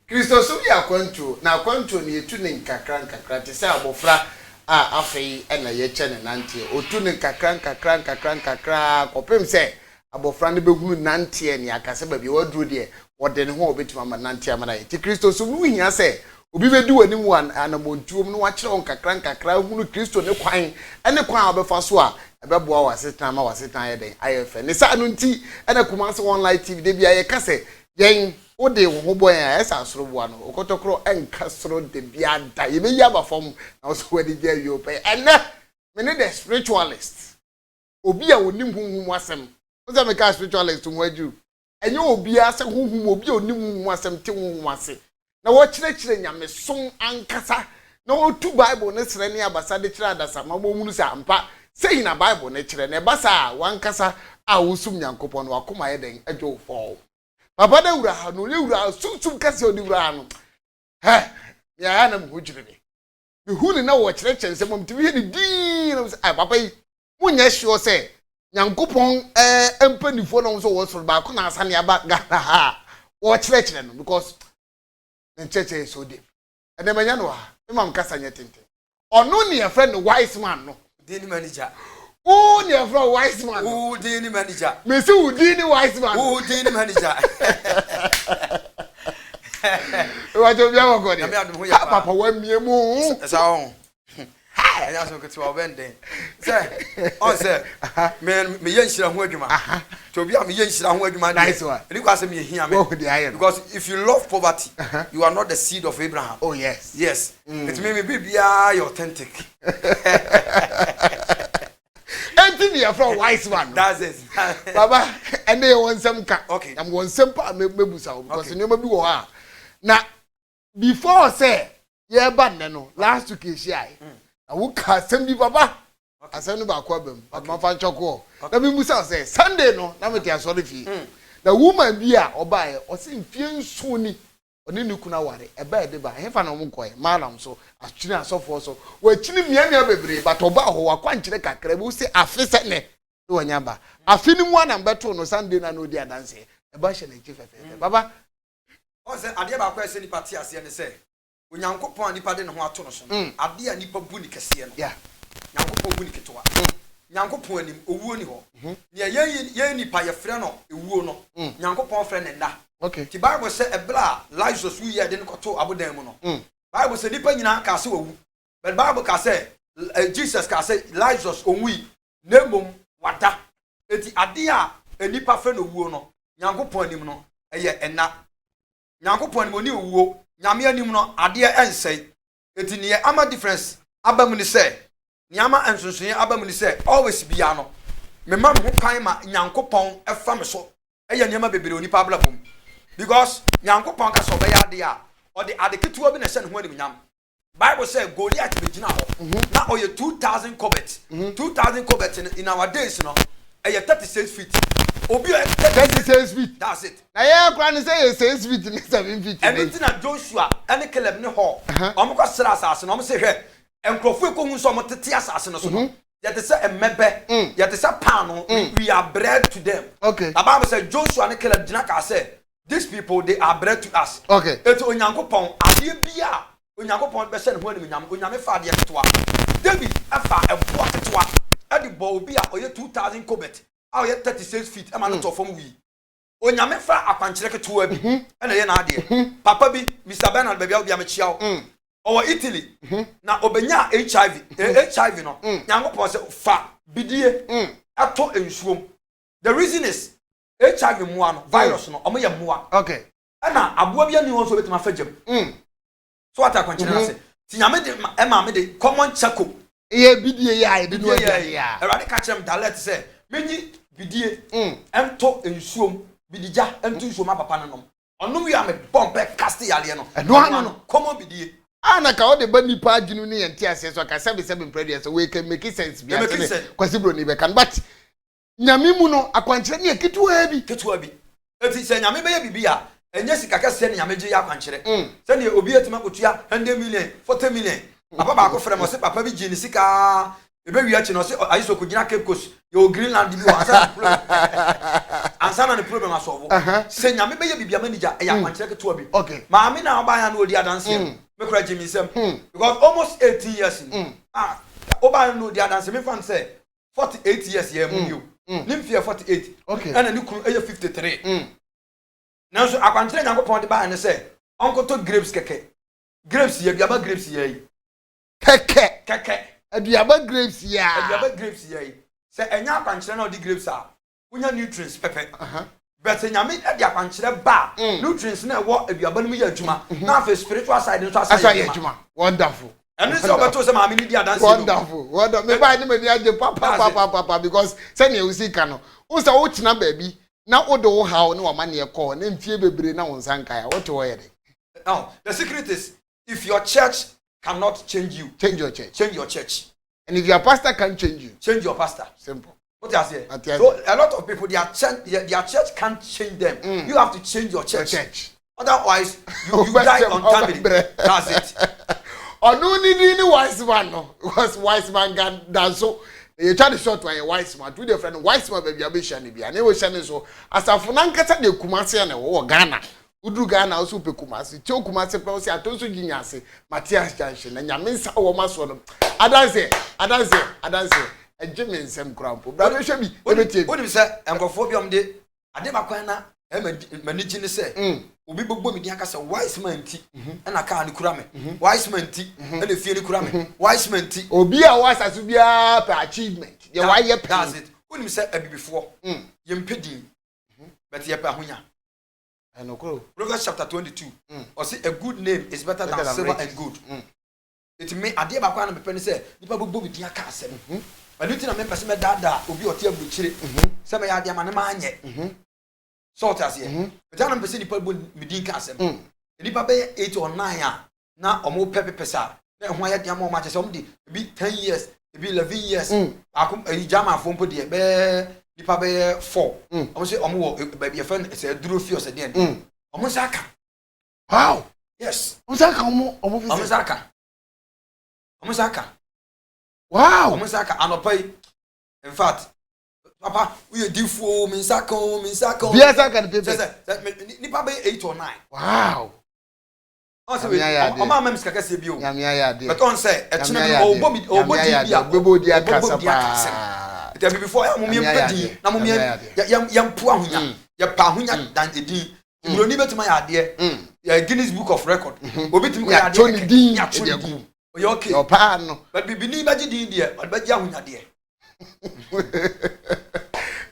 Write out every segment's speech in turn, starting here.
Kristo so ya kwanto na kwanto ne etu ne nkakra te se abofra a afei na ye che ne nante otu ne nkakra kopem se abofra ne behunu nante ne akase ba bi waduro de wode ne ho obetima ma nante amana ye ti Kristo so wu hia se obi bedi wani mu anamontuom no wakire on nkakra hunu Kristo ne kwan ene kwan obefa so a ebeboa wasetan ma wasetan ye den ayefe ne sa no nti ena Kumasi online TV de bia ye kase yen ode wo boy a esa asoroboa no okotokro enka soro de bia da ye be ya ba fom na so wadi je yo pe ene me ne the spiritualist obi a onim hunhum asem oza me ka spiritualist mo aju enye obi a se hunhum obi a onim hunhum asem te hunhum ase na wo kire nyame son ankasa na wo tu bible ne sere ne abasa de kire adasa ma mo munu sa ampa sei na bible ne kire ne basa wankasa a wosum nyankopon no akoma ye den adwo fo papa da wura ha no le wura sumsum kase odi wura ha no ya na mo jire ni me huni na wo kire nsem mo timi ni din no papa yi munya sure say nyankopon empanifo no so wo soro ba ko na asane aba ga ha wo kire no because ncheche so deep and then manya no ha imam kasa nyetente ono ne your friend wise man no dini manager oh ne your friend wise man oh dini manager me say wo dini wise man oh dini manager wa jo bia wo gode papa wa mie mu sa on ha ya so ketu obende say on say me yenshira ho adwuma to bia me yenshira ho adwuma nice one ni kwa say me hia me because if you love poverty you are not the seed of Abraham. Oh yes it mean me bibia you authentic anything you from wise man that's it baba and they want some ka okay I'm going simple mebusa because you know be wo ha na before say ye ban no last week e share awu ka sem bi baba asem no ba kwa bam ma fa choko na bi musa say Sunday no na me tia sorry fi na woman bi a obae o se mfie nso ni oni ni kuna ware eba e de ba he fa na mo koy malam so atwini asofo so wa chini miamia bebre but oba ho wa kwankyere kakra bi se afese ne no wanya ba afini mu ana mbeto no Sunday na no di adanse eba hye na chifefe baba o se ade ba kwa se ni party ase ne se onyankopon nipa de ne ho ato no so ade a nipa bu ni kese no yeah nyankopon bu ni ketoa nyankopon anim owuo ni ho ne ye nipa ye frɛ no ewuo no nyankopon frɛ ne nda okay ti Bible say ebla Lazarus wu ye de ne koto abodan mu no Bible say nipa nyina ka se wawu but Bible ka say Jesus ka say Lazarus onwi nemom wada eti ade a nipa frɛ no owuo no nyankopon anim no eye enna nyankopon anim oni owuo nyame anim no ade ensei eti ne ama difference abamu ni say nyama ensonson abamu ni say always bia no me ma ho kan ma nyankopon efa me so eye nyama bebere oni pabla bom because nyankopon ka so be ya ade a ode ade ketuwa bi na hye ne ho anim nyam Bible say Goliath be gina ho na oye 2000 cubits 2000 cubits in our days no eye 36 feet obi 36 feet that's it na ye kra ne say 6 feet ni 7 feet everything na Joshua ene Caleb ne ho omko sra asase no om se hwe enkrofo ekohu so omtete asase no so no yet say emebe yet say pan we are bread to them okay the Bible say Joshua and Caleb dina ka say these people they are bread to us okay eto onyankopon ade bia onyankopon be se ne ho anim nyam onyame fa ade ketoa David afa ebo ketoa ade bo obi a oye 2000 cubit a oye 36 feet e ma no to fom wi onyame fa akwankyere ketoa bi e na ye na ade papa bi Mr. Bernard baby obi amechia o owo Italy na obenya HIV no nyankopon se fa bidie ato ensuom the reason is HIV mua no virus no omo ye mua okay na aboa bia ni won so betima fagem so ata kwankyere na se ti nyame de ma me de common chako ye bidie ya e de no ya erade ka kyerem dalet se menyi bidie ento ensuom bidija ento ensuom papa no nom onom wi am bombe cast yale no no common bidie ana ka o de ba nipa adwunu ne yenti ase so ka sebe predia so we can make sense bia kwasi bro ni be kan but nyame mu no akwankyere ne ketuwa bi eti se nyame be ya bibia enye sika kase ne nyame gye ya akwankyere se ne obi etima kotua 100 million 40 million papa ba ko frem o se papa bi gye ni sika ebe wi achi no se ayiso ko gina Cape Coast yo Greenland bi wa ansana ne problem asolve se nyame be ye bibia manager e ya kwankyere keto abi maame na oba ya na odi adanse me kura Jimmy Sam because almost 18 years oba no odi adanse me fan say 48 years ye mu yo nim fear 48 and ni kuru eye 53 nanso akwankyere nyankopon de ba ne say onkoto grapes keke grapes ye biaba grapes ye keke aduaba grapes ya se enya akwankyere na odi grapes a unya nutrients pepe but nyame e dia akwankyere ba nutrients na wo aduaba no ya adwuma na afa spiritual side no asa ya adwuma wonderful and so obeto se maame ni dia dance wonderful me ba ni me dia je papa because say na usika no wo say wo kina baabi na wo do wo hawo ne wo ma ne call na mfie bebre na wo nsanka ya what wo yede now the secret is if your church cannot change you, change your church. And if your pastor can't change you, change your pastor. Simple. What I say? So a lot of people, their church can't change them. You have to change your church. Otherwise, you die untimely. That's it. Or no need wise man, no, because wise man can dance so. You try to short a wise man. Two different wise man baby abishani bi. And they will shine so. As a funankasa de Kumasi and Ghana. Udu Ghana also pe Kumasi. Cho Kumasi pe osi atonso ginyase. Matthias Junction. Na nyamensa wo maso no. Adanse. Ejime nsem krampo. Brother hwe bi. Onim se enkofo bi omde ade makwan na manigi ne se. Obi bogbo mi dia ka se wise man ti. Na ka ne kura me. Wise man ti. Na fie ne kura me. Wise man ti. Obi a wise aso bia per achievement. Ye wa ye pe. That's it. Onim se abibifo. Ye mpedi. But ye pe ahonya. Proverbs chapter 22. Or say a good name is better than silver and gold. It may ade ba kwa na me say nipa bogbo bi dia ka asem. But you think na me person me dada obi ote abuchire. Say me ya ade ma ne ma anye. Salt as here. But na me person nipa bo me din ka asem. Nipa be 8 or 9 a na omo pepesa. Na ho ya de ma o ma chese omo di bi 10 years, bi 11 years. Akum jama fo mpo de be nipa be 4. Omo say omo wo baby friend say duro fi o say den. Omo saka. Wow. Yes. Omo saka Wow. Omo saka anopai. In fact, papa, we diffo min saka. Bia saka the paper. Nipa be 8 or 9. Wow. Also we oma mem skaka se bi o. But on say e chine obo di akasa pa. It be before ya mumie mpedi na mumie ya mpu ahonya. Ya pa ahonya dan edin. Uroni betima ya ade. Ya Guinness Book of Record. Obi tim ko ya ade. Ya choni. Oyo okay. Yo pa no. But bibini baji din de, baji ahonya de.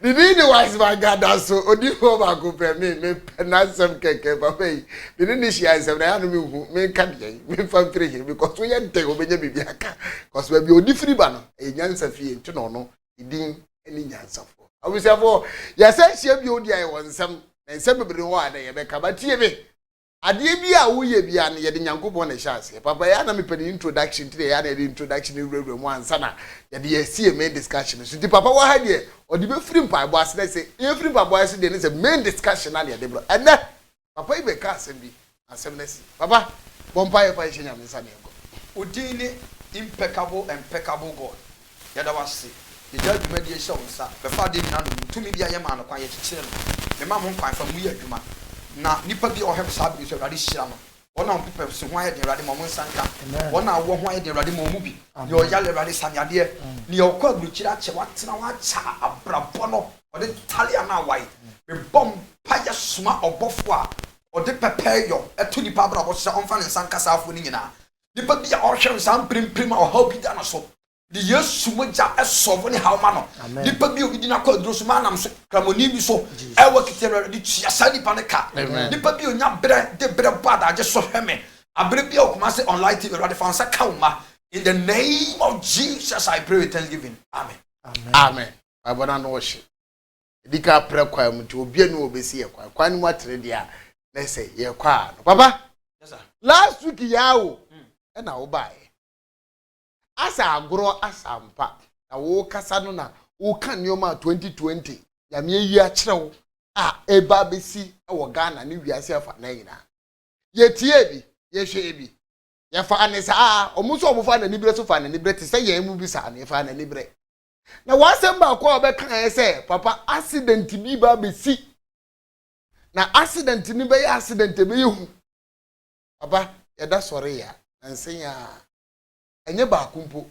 Didi ni wise man gada so odi ho ba go pe me penasem keke papa yi. Didi ni shi ansem na ya no me hu me ka de me fa free here because we yente obenya bibia aka. Because we be odi free ba no e nyansa fie nti no no idin eni nyansa fo. Abusafo ya se hia bi odi ayi wonsem na nsem bebre ho ada ye be ka ba tie be. Ade bi a wo ye bia na ye de Nyankopon na hyase papa ya na me pe introduction today ya na the introduction rewrem mo ansa na ye de ye see main discussion so di papa wa ha de o di be free mpa bo ase na say e free mpa bo ase de na say main discussion na ye de bro and papa ibe ka asem bi asem na si papa bompa ye pa ye nya me nsa na ego odin impeccable God ya da wase ye da dwuma de ye hye wonsa be fa de na tumi bia ye ma no kwan ye kyekere no me ma mo kwan fa mu ye adwuma na nipa bi ohwem sabi so rade hyira no wona pepe so ho aye de rade mo nsanka wona wo ho aye de rade mo mu bi ni o ya le rade samiade ni o kwa gluchira ache watena wa cha abrabo no o de talia na wai me bom pa ya suma obofo a o de pepe yo eto nipa abrabo se onfa ne nsanka safo ni nyina nipa bi a ohwem sam primprim a o ha bi da na so di Yesu moja esovo ni hawo ma no nipa bi obi di na kwa duro so ma nam so kramoni bi so e wa kitera di tua sa nipa ne ka nipa bi onya bre de bre bada age so heme abre bi okuma se online TV radio fansa kauma in the name of Jesus I pray with thanksgiving amen abona no worship dika pre kwa mu ti obi anu obesi ye kwa ni mu atere dia na say ye kwa no papa yes sir last week yawo e na wo bai asa agro asampa na wo kasa no na wo kan nioma 2020 ya me yi a kirewo a eba besi e wo Ghana ni wiase afa na yina ye tie bi ye hwe bi ya fa anesa omu so omu fa na nibre so fa na nibre te say yan mu bi sa na fa na nibre na wasem ba ko obeka say papa accident bi ba be si na accident ni be accident be hu papa ya da sori ya nsenya enye ba kumpo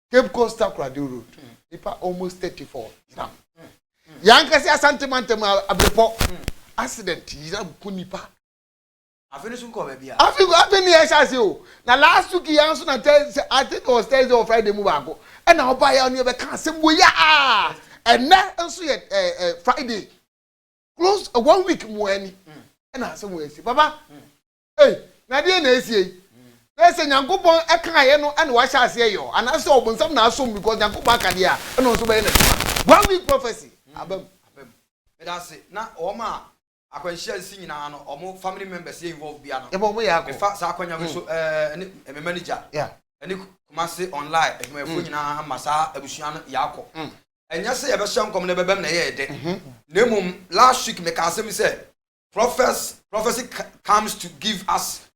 Cape Coast Crado Road nipa almost 34 now yankasi asantemantem abrepo accident yi da ku nipa afinish ko ba bia afini ya shase o na last week yan so na I think it was Thursday or Friday mu ba go e na oba ya no be kan sembo ya ena nso ye Friday close 1 week mu ani e na sembo esi baba na die na esi na se nyankopon e kan ye no e na wa shase yo ana se obunsam na asom because nyankopon aka dia e no so be na 1 week prophecy abam me da se na o ma akwanhia si nyina no omo family members involved bia no e bo mo ya ko fa sa akwanya we so me manager ani kuma se online e me fo nyina amasa abusua no yakọ enya se ye be hye nkom ne bebem na ye de na mum last week me ka se me say prophecy comes to give us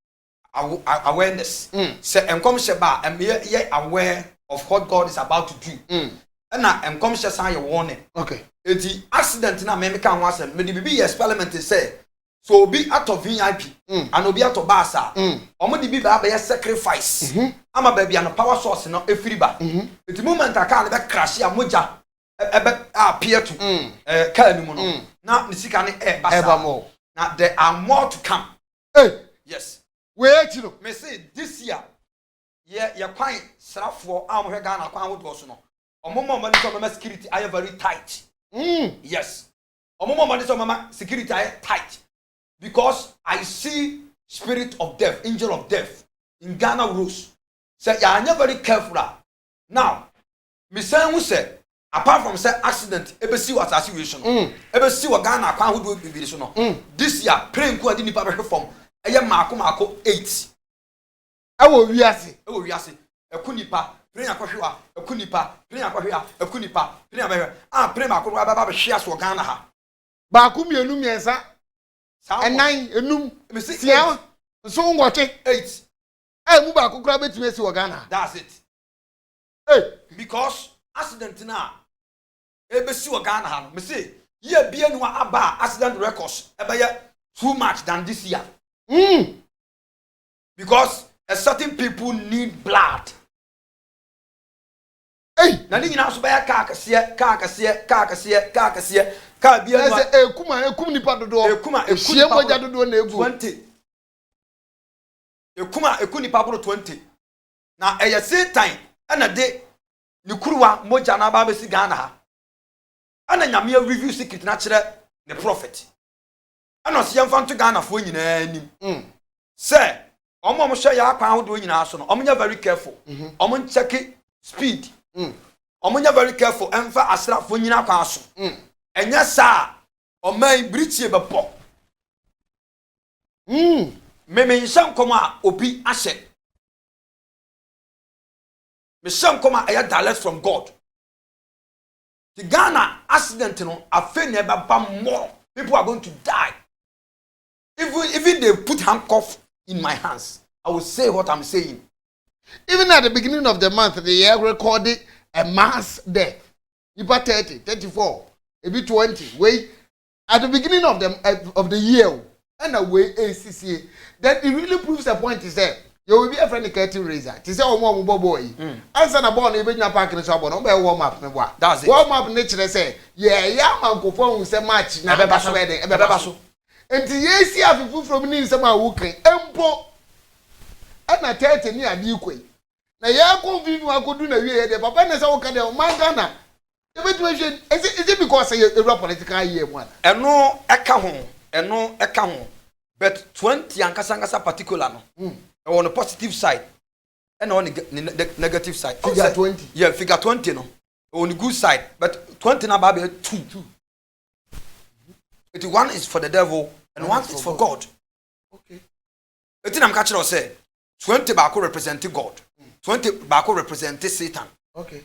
awareness say enkom hye ba ye aware of what God is about to do na enkom hye san ye warning okay eti accident na me ka ho asem me di bibi experiment say so obi ato VIP and obi ato basa omo di bi ba be sacrifice ama ba bia no power source no efiri ba eti moment aka na be crash ya moja ebe appear to car ni mu no na ni sika ni basa more na there are more to come yes wait you me say this year ye kwan srafo am hwe Ghana kwan wo do so no omo mo ni so mama security are very tight yes omo mo ni so mama security are tight because I see spirit of death, angel of death in Ghana rules. Say you are not very careful. Now, me say who say apart from say accident, ebe see what situation. Ebe see what Ghana kwan who do be so no. This year praying ko adi nipa be from eye maako 8. Awo wiase. Ekunipa praying akohwa ekunipa praying akohwa ekunipa praying abehwe praying maako ba be hwe aso Ghana ha. Ba ku mienu miensa enan enum sia so ngoche 8 mu ba kokura betime si wo Ghana that's it because accident na ebesi wo Ghana ha no me say ye bia nu aba accident records ebe too much than this year because a certain people need blood na ni nyina so be ka akase ka bia nu ekum nipa dodo ehie moja dodo na egu 20 eku nipa bro 20 na eye Satan na de ni kuruwa moja na ba be si Ghana ha ana nyame review secret na kire the prophet ana se yemfa nto Ghana fo nyina anim say omo hwe ya akwan hodo nyina so no omo nya very careful omo check speed omo nya very careful emfa asrafo nyina akwan so enya sa oman brichie bepọ me nhyam koma obi ahye me hyam koma aya direct from God. The Ghana accident no afen e ba more people are going to die. Even they put handcuff in my hands, I will say what I'm saying. Even at the beginning of the month, the year recorded a mass death. About 30, 34, maybe 20. Wait, at the beginning of the year, and away ACCA, then it really proves the point is that you will be a friendly curtain raiser. To say, oh, mom, boy, answer the ball, even your parking shop, no better warm up. That's it. Warm up nature, say, yeah, Uncle Phone will say much. Never pass away, ever pass. And the AC of from me, some are working, empo. And I tell you, near Duque. Now, you are convinced I could do the way the papa is all kind of my Ghana. Is it because a political year one? And no, eka ho. But 20 ankasa particular no. On the positive side and on the negative side. Figure 20. Yeah, figure 20 no. On the good side, but 20 na baby 2. It one is for the devil and one is for God. Okay. It am catch us say 20 baako represent God. 20 baako represent Satan. Okay.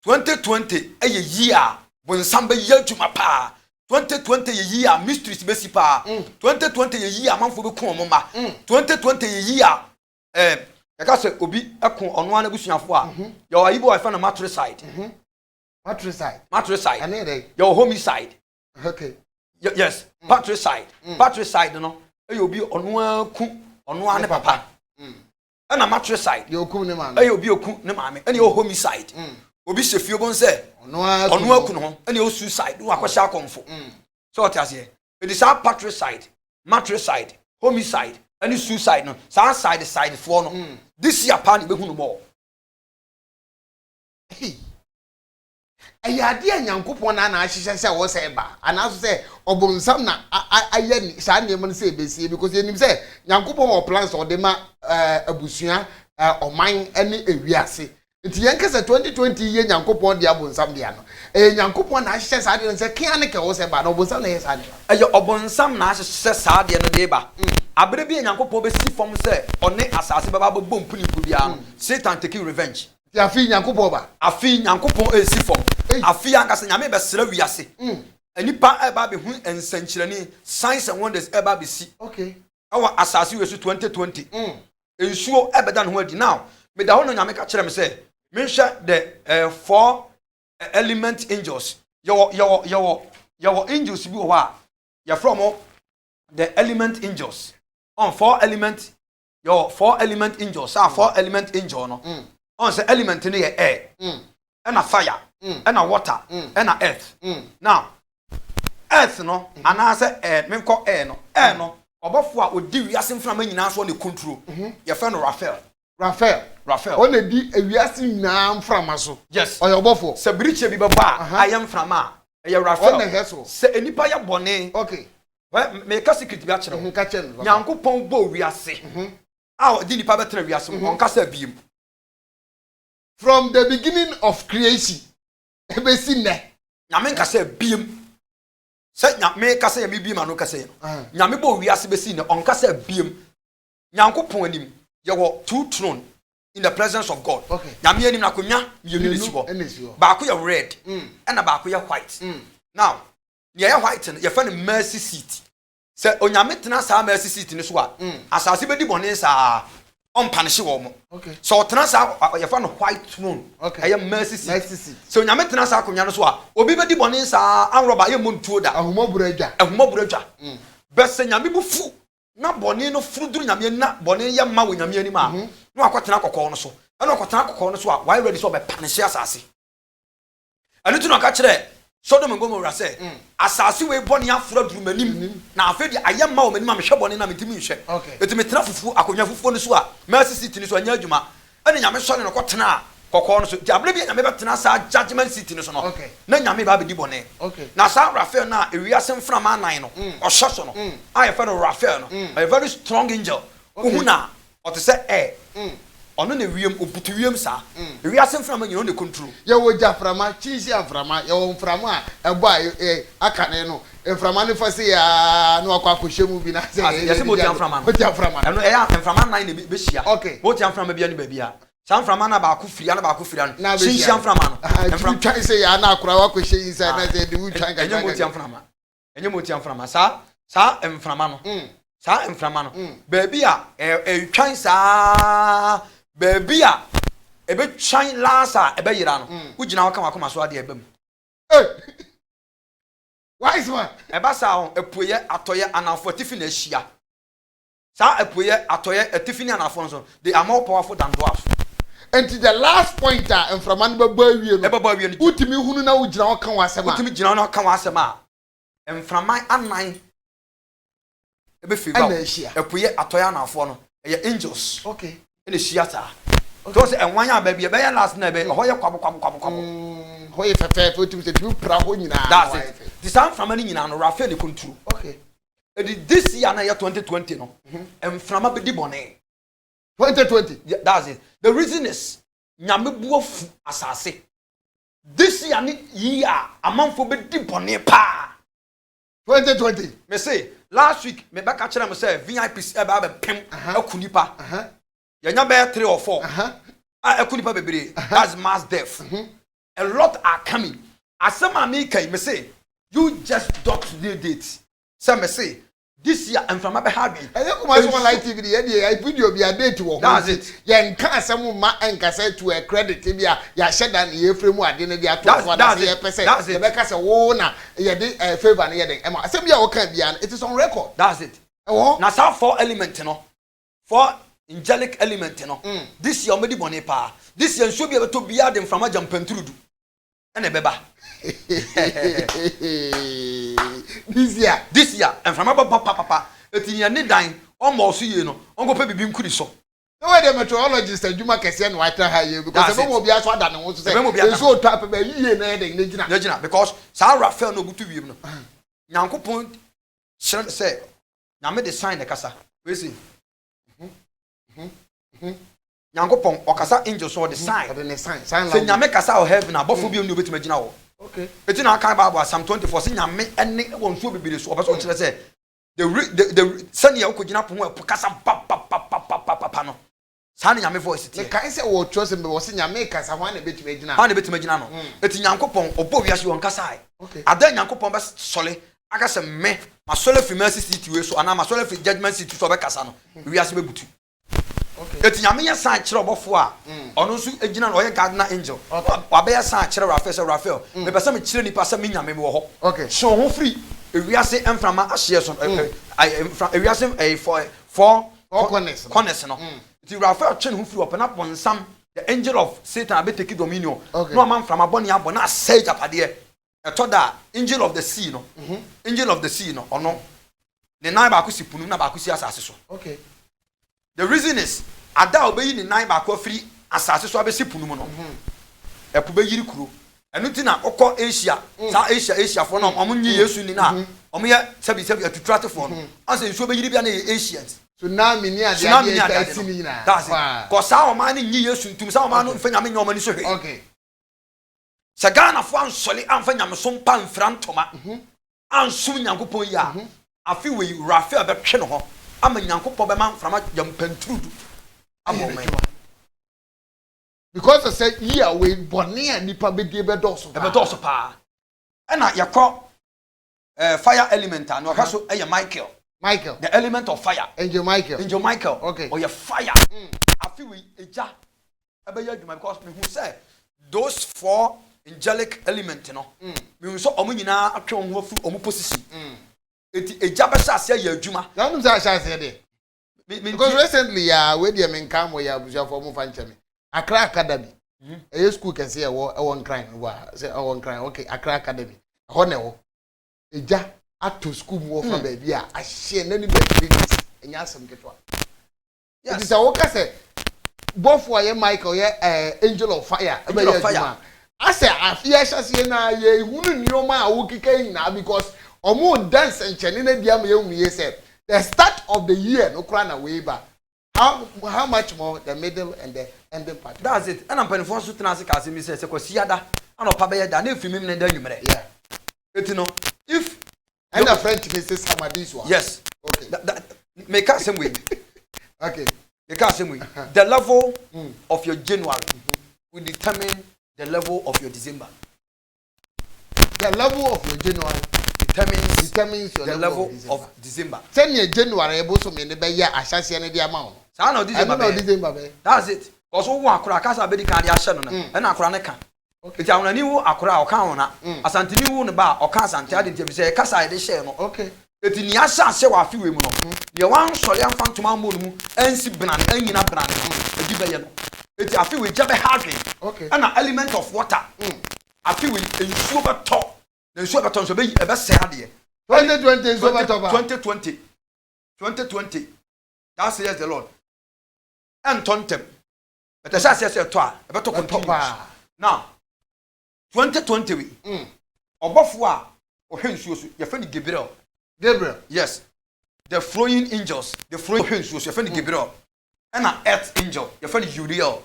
2020 a year when somebody yell to my pa. 2020 year mysteries besi pa. 2020 year manfo be kon mama. 2020 year yɛka sɛ obi ɛko ɔno ana busuafo a yɛwɔ ayibo a yɛfa no matricide matricide ane dɛ yɛwɔ homicide okay yes patricide no ɛyɛ obi ɔno aku ɔno ana papa ɛna matricide yɛ okum ne maame ɛyɛ obi oku ne maame ɛna yɛwɔ homicide obi hyɛ fie bon sɛ ɔno aku no ho ɛna yɛwɔ suicide wo akɔhyɛ akɔmfo so ɔte aseɛ ɛdi saa patricide matricide homicide ɛne suicide no saa side foɔ no this year pa ne bɛhu no mɔ ɛyɛ adeɛ nyankopɔn na ahyehyɛ sɛ wɔ sɛ ba anaso sɛ ɔbonsam na ayɛ ni saa nneɛma no sɛ ebesie because enim sɛ nyankopɔn wɔ plans ɔde ma abusua ɔman ɛne ewiase nti yɛn kasa 2020 yɛ nyankopɔn de abonsam de ano nyankopɔn na ahyehyɛ saa deɛ no sɛ kia ne ka wɔ sɛ ba na ɔbonsam na yɛ saa deɛ ɛyɛ ɔbonsam na ahyehyɛ saa deɛ no de ba abere bi nyankopɔn bɛsi fam sɛ ɔne asase bɛba bɛbɔ mpunimpu biara no Satan take revenge ti afi nyankopɔn ba afi nyankopɔn esi fam afi ankasa nyame bɛsrɛ wiase anipa ɛba bɛhu nsɛnkyerɛni signs and wonders ɛba bɛsi okay ɛwɔ asase wɔ so 2020 nsuo ɛbɛda ne ho adi now meda ho no nyame ka kyerɛ me sɛ menhwɛ the 4 element angels yɛwɔ angels bi wɔ hɔ a yɛfrɛ mo the element angels on 4 element yɛwɔ 4 element angels a 4 element angel no on sɛ element no yɛ air ɛna fire ɛna water ɛna earth now earth no anaasɛ menkɔ air no ɔbɔfo a odi wiase mframa nyinaa so ne control yɛfrɛ no Raphael on di ewiase nyinaa mframa so yes ɔyɛ ɔbɔfo sɛ birikyɛ bi bɛba a ayɛ mframa a ɛyɛ Raphael ɔne hɛ so sɛ enipa yɛ bɔne okay meka secret bi akyerɛ wo ka kyerɛ no nyankopɔn bɔ wiase a ɔde nipa bɛtena wiase mu ɔnkasa biem from the beginning of creation ebesi nɛ nyame nkasa biem sɛ nyame kasa yɛ me biem ano kasa yɛ nyame bɔ wiase bɛsi nɛ ɔnkasa biem nyankopɔn anim yɛwɔ 2 throne in the presence of God okay nyame anim na konya mmienu ne si hɔ baako yɛ red ɛna baako yɛ white now nea yɛ white no yɛfɛ no mercy seat sɛ onyame tena saa mercy seat ne so a asase bɛdi bɔne saa ɔmpanehye wɔ mo okay sɛ ɔtena saa yɛfɛ no white throne ɛyɛ mercy seat sɛ onyame tena saa konya no so a obi bɛdi bɔne saa anrɔba yɛ mo ntuo da ahomabura adwa bɛsɛ nyame bu fu na bɔne no furuduru nyame na bɔne yɛ ma wɔ nyame anim a na wakɔtena kɔkɔɔ no so ɛna ɔkɔtena kɔkɔɔ no so a wayɛ ready sɛ ɔbɛpanehye asase ɛno tu na ɔka kyerɛ Sodom and Gomorrah sɛ asase wei bɔne afura duru m'anim na afei de ayɛ ma wɔ m'anim a mehwɛ bɔne na mentimi nhwɛ ɛti metena fufuo akonnwa fufuo no so a mercy seat no so anyɛ adwuma ɛne nyame sɔre no kɔtena a kɔkɔɔ no so nti abere bi nyame bɛtena saa judgment seat no so no na nyame ba bɛdi bɔne na saa Raphael na ewiase mframa anan no ɔhyɛ so no a yɛfɛ no Raphael no a very strong angel wohu na ɔte sɛ ɔno na wiem obutu wiem saa ewiase mframa nyina ne control yɛwɔ gyaframa kyinsi aframa yɛwɔ mframa a ɛbɔ a aka ne no mframa ne fa sɛ ya na wakɔ akɔhyɛ mu bi na sɛ yɛsɛ motia mframa no ɛno ɛyɛ mframa nan na bɛhyia motia mframa bia ne baabi a saa mframa na baako firi ana baako firi ano hyinhyia mframa no mframa twan sɛ ya na akora wakɔhyɛ yi sɛ na sɛ de wu twan ka ɛnyɛ motia mframa saa mframa no baabi a ɛtwan saa baabi a ɛbɛtwan laasa ɛbɛyera no wogyina hɔ ka wakoma so ade ɛbam wise man ɛba saa ho apueyɛ atɔyɛ anafo atifi na ahyia saa apueyɛ atɔyɛ atifi ne anafo no so they are more powerful than dwarfs and the last point a mframa no bɛbɔ awie no wotumi hunu na wogyina hɔ ka wasɛm a wotumi gyina hɔ na ka wasɛm a mframa anan ɛbɛfi ba apueyɛ atɔyɛ anafo no ɛyɛ angels okay ɛna hyia saa so sɛ ɛnwan a baabi ɛbɛyɛ last na ɛbɛyɛ hɔ yɛ kwabo hɔ yɛ fɛfɛɛfɛ wotumi sɛ tumi pra hɔ nyinaa that's it the saa mframa no nyinaa no Raphael ne control okay ɛdi this year na yɛ 2020 no mframa bɛdi bɔne 2020 that's it the reason is nyame bu afu asase this year ne year amanfo bɛdi bɔne paa 2020 me say last week me bɛka kyerɛ me sɛ VIPs ɛbɛ abɛpem aku nipa yɛnya bɛyɛ 3 or 4 aku nipa bebree that's mass death a lot are coming asɛm a me kai me say you just dot the date sɛ me say this year mframa be hard. Eye kuma so live TV dey dey video bi a date wo. That's it. Ye nka asem ma enkasa to a credit bi a ya hyeda na ye fremu ade ne dey ato for that ye pese. Ye be ka se wo na ye dey favor na ye dey. Ema asem bi a wo kan bi an it is on record. That's it. Na sa 4 element no. 4 angelic element no. This year omedi bone pa. This year nso bi e beto bia de mframa jampantrudu. Ene beba. This year mframa papa eti ye ne dan omo so ye no ongo pe bibi nkuri so. No way the meteorologist adwuma kese na wata ha ye because ebe mo bia so ada ne ho so say so otwa pe ba yiye na de ne gina because sa Raphael no butu wiem no Nyankopon say nyame de sign the kasa we see Nyankopon okasa angels so the sign say nyame kasa o heaven abofo bi oni obetima gina wo. Okay. Eti na kan Bible Psalm 24 say nyame ene won so bibire so obeso kire say the sani ya ukogina pon e kasa pa no sani nyame voice tie the kai say wo trust me wo say nyame kasa ho na betima gina ha na betima gina no eti Nyankopon obo wiase won kasa ai ada Nyankopon be sole aka se me ma sole fi mercy city we so ana ma sole fi judgment city so be kasa no wiase be butu. Eti nyame ya san kire obofo a ono nso egina no ye gardener angel wa be ya san kire Raphael me pese me kire nipa se me nyame me wo ho so ho free ewiase emframa ahye so ewiase for corners no ti Raphael chen ho free open up on some the angel of Satan be take dominion no man from abone abo na say japade e to da angel of the sea no angel of the sea no ono ne nine ba kusi punu na ba kusi asase so. Okay. The reason is ada obeyi ni nine ba ko free asase so abesi punu mu no epu be yiri kuro enu ti na okọ Asia sa Asia for no omo nyi Yesu ni na omo ye sabi atutrate for no ase nso be yiri bia na Asians tsunami ni ade asini na that's it ko sa o man ni nyi Yesu ntum sa o man no fa nyame nyoma ni so hwe. Okay. Sagana fo ansole amfa nyame so mpa mfra ntoma ansum Nyankopon ya afi we Raphael be hwe no ho ama Nyankopon be man frama jampantrudu amome because I said yeah we boni a nipa be die be doso pa na yakọ fire element no ka so Michael the element of fire angel Michael okay or your fire afi we eja ebe ya dwuma because me who say those 4 angelic element no me so omo nyina atwe ho afu omo position eti eja be sase ya adwuma na num say sase de because recently we dey men kam we ya buja for mo fanche me Accra Academy a school can say e won crying wa say e won crying okay Accra Academy ho ne wo eja ato school mo from baby a ahye na ni be business enya asem ketwa yes it is a worker say both for ye Michael ye angel of fire e be ye juma ase afia hyase na ye hunu nioma a wo kika na because omo dance enchene na dia ma ye hunu ye say the start of the year no kra na we ba how much more the middle and the ending part. That's it. And I'm penny for so tenase ka se mi say kwasiada ana pa be ya da na efimi na da nwumere. Yeah. You know if and the French Mrs. Samadis one. Yes. Okay. Make us same way. Okay. Make us same way. The level of your January will determine the level of your December. The level of your January determines your level of December. Send your January ebo so me ne be ya ahyase ne dia ma wo. Sa na December be. That's it. Cause wo akura kasa be di kan dia hye no na. Na akura ne ka. Okay. Iti awona ni wo akura o kan wona. Asante ni wo ne ba o kan asante ade ntia bi se kasa de hye no. Okay. Eti ni ahye wa afi we mu no. De wan sori amfa ntoma mo no mu ansi bran anyina bran no. Edi be ye no. Eti afi we jabe hardly. Okay. And an element of water. Afi we ensuo be to. Na ensuo be to so be ebe se ade. 2020 is over top. 2020. That says the Lord. And tontem. But the says to a better continue. Now 2020 we. Obofo a ohwensuo so ye fa ni Gabriel. Yes. The flowing angels, the flowing ohwensuo so ye fa ni Gabriel. And an earth angel, ye fa ni Uriel.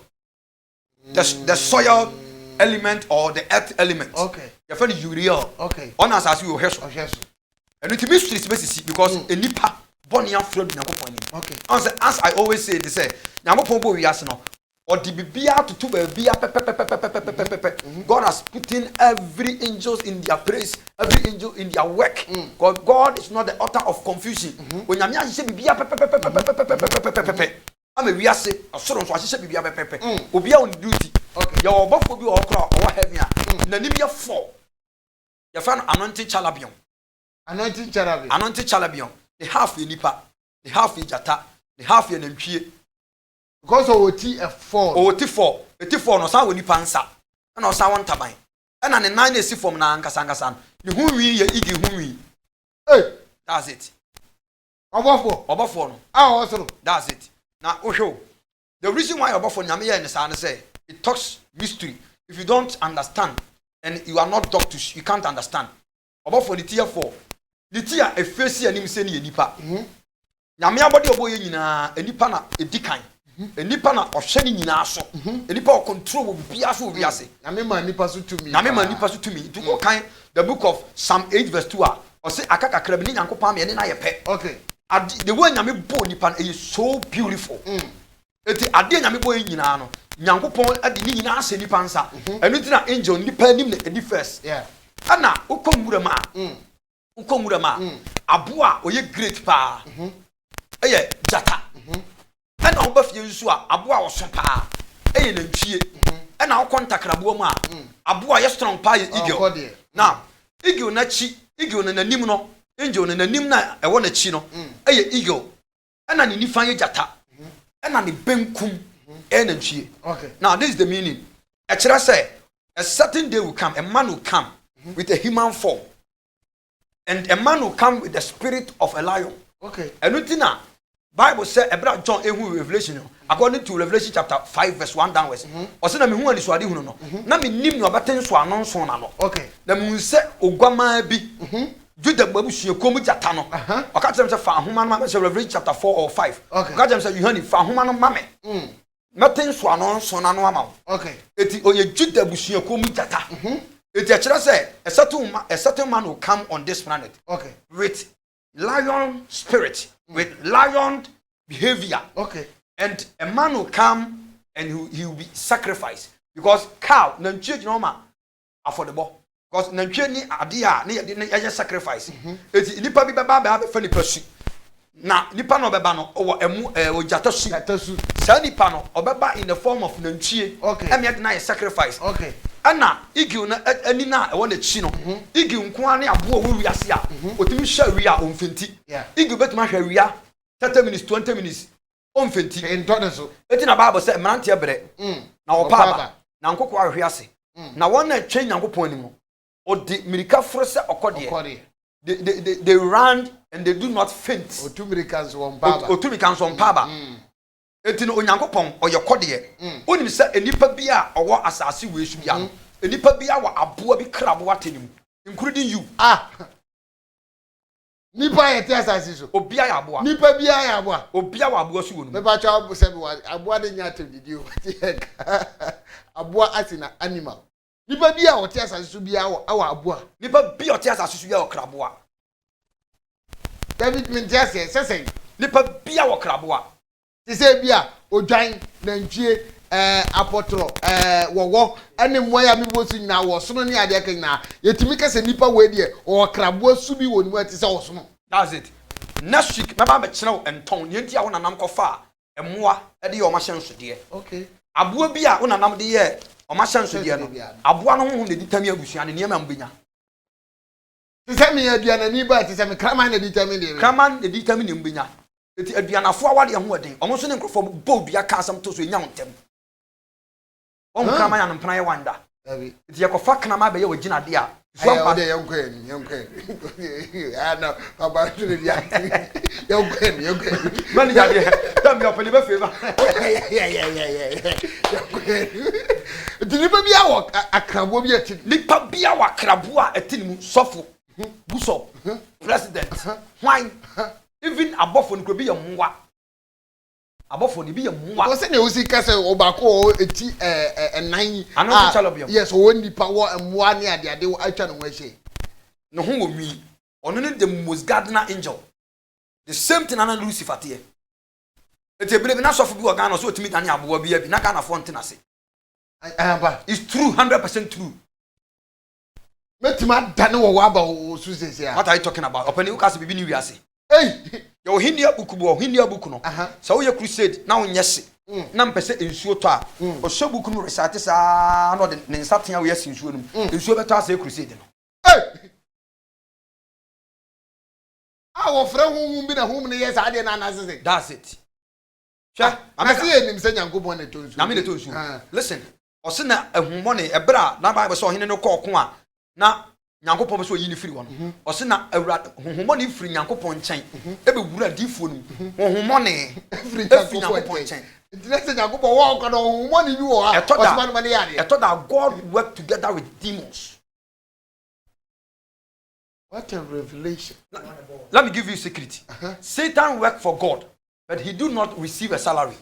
The soil element or the earth element. Okay. Ye fa ni Uriel. Okay. On as we ohweso. And it be street space because enipa boni afro Nyankopon ni. Okay. As I always say, they say Nyankopon bo wiase no. or the bibia to two bibia God has put in every angels in their praise, every angel in their work. God is not the author of confusion. When you say bibia I'm a wiase asoro so ahye bibia obi a on duty. Okay. Your obofo bi okra o heaven a na nim ye 4. Your fan anointing chalabion. Anointing chalabion. Anointing chalabion. The half ye nipa, the half ye jata, the half ye nantwie. Because oti a 4. Oti 4. Eti 4 no sa we nipa nsa. Na o sa won taban. E na ne 9 esi form na ankasa. Ne hu wi ye igi hu wi. Hey, that's it. Obofo no. Osoro. That's it. Now, the reason why Obofo nyame here in say it talks mystery. If you don't understand and you are not doctors, you can't understand. Obofo the tier 4. The tier a face anim say ni nipa. Nyame abodi oboye nyina enipa na edikan. Enipa na ohwe ni nyina so. Enipa o control obi aso obi ase. Nyame ma nipa so to me. Nyame ma nipa so to me. To go kan the book of Psalm 8 verse 2 a o say akaka kra bi ni Nyankopon me ne na ye pe. Okay. The way nyame bo nipa is so beautiful. Eti ade nyame bo nyina no Nyankopon ade ni nyina ase nipa nsa. Enu ti na angel nipa nim na edi first. Yeah. Ana ukomura ma. Ukomura ma. Aboa oye great pa. Eye jata. Ana oba fie nsu a aboa wo so pa. Eye nantwie. Ana wo kontakrabo mu a aboa ye strong pa ye eagle. Now, eagle na chi, eagle na nanim no. Angel na nanim na e wona chi no eye eagle na ni nifa ye jata na ni benkum na ntwie. Okay, now this is the meaning. A kira say a certain day will come, a man will come with a human form, and a man will come with the spirit of a lion. Okay, Enutina Bible say about John ehu Revelation according to Revelation chapter 5 verse 1 downwards. O say na me hu ani so ade hu no na me nim no abaten so anonso na no. Okay, na me say ogwama bi Judah Babushi komu jata no. Oka tell say fa ahoma no ma say Revelation chapter 4 or 5. Oka tell say you honey fa ahoma no mame. Nothing so anonso na no ama. Okay. Eti oye Judah Babushi komu jata. Eti a kira say a certain man will come on this planet. Okay. With lion spirit, with lion behavior. Okay. And a man will come and he will be sacrificed because cow na nchie no ma affordable. Because nantwie ni ade a ne ye sacrifice. Eti nipa bi beba be fa nipa su. Na nipa no beba no o emu ojata su. Sa nipa no obeba in the form of nantwie. Okay. Emi ade na ye sacrifice. Okay. Ana igi na ani na e wona chi no. Igi nko ane abo wo wiase a otimi hwa wi a omfenti. Igi betuma hwa wi a 30 minutes 20 minutes omfenti. Entone so. Eti na Bible say mrante ebre. Na opaba. Na nkoko ahwe ase. Na wona twa Nyankopon ni mu. Or the Mirika Frose Okode. They run and they do not faint. Or two Mirikans on Paba. Or two Mirikans on Paba. Etino Onyankopon or your Kodie. Only say a nipa bia or what assassin we should be. A nipa bia or abua be crab watching, including you. Ah. Nipa yet assassin. Obia abua. Nipa bia abua. Obia abua soon. Never child said what abua the nyat did you. Abua as in an animal. Nipa bia o ti asase bia awa aboa. Nipa bia o ti asase bia o kraboa. David Mintiase sese. Nipa bia o kraboa. Ti se bia odwan nantwie apotro wowo ene moya mi bosu na wo sono ne ade kan na yetimi kase nipa we de o kraboa su bi woni mu ati se wo sono. That's it. Next week meba be kire enton yenti a wo nanam kofa emoa e de yo ma hyenso de. Okay. Aboa bia wo nanam de ye o ma hyenso de no. Aboa no ho ne ditami abusua ne niam ambenya. Ti se me aduana ni ba ti se me kraman ne ditami de. Kraman ne ditami ne ambenya. Eti aduanafo awade ho den. Omo so ne nkrofo bo dua ka asam to so enya wontem. On kraman ya mpana ye wanda. Eti yakofa knama be ye wagina de a. So am de yonkwen. Ah no, baba to the dia. Yonkwen. Man ya de. Tam yo pele be favor. Yeah. Yonkwen. Dinipa bia wo akrabo bia ti. Nipa bia wa krabo a etinimu sofo. Buso. President. Why? Even abofo nko bi ye mwa. Abofo ni bi ye mwa. Wo se ne osi kase obako eti enan. Ano chalobium. Yes, wo nipa wo mwa ne ade wo atwa no hwe. No ho wo wi. Ono ne the most gardener angel. The same thing ana Lucifer tie. ete bele na sofo bi wo Ghana so otimi dane aboa bi abi na Ghana fo ntena se aba it's true 100% true metima dane wo aba wo su sese a what are you talking about opani wo kase bibi ni wiase hey yo hindia buku bo hindia buku no so wo ye crusade na wo nyese na mpese ensuo to a o so buku no resate sa no de ne nsatea wo yesi ensuo no ensuo beto ase crusade no hey awo frɛ honhom bi na honhom ne yes ade na anasese that's it sha amase ye nim sɛ Nyankopɔn ne tonsu na me ne tonsu listen o se na ehumɔ ne ebra na Bible so hene no kɔ ko a na Nyankopɔn be so yi ne firi wɔ no o se na awura honhom ne firi Nyankopɔn nkyɛn e be wura difuo no honhom ne firi Nyankopɔn nkyɛn Let's say Nyankopɔn wo ko no honhom ne bi wɔ ha osman ma ne yade I thought that God worked together with demons. What a revelation. Let me give you a secret. Satan worked for God, but he do not receive a salary.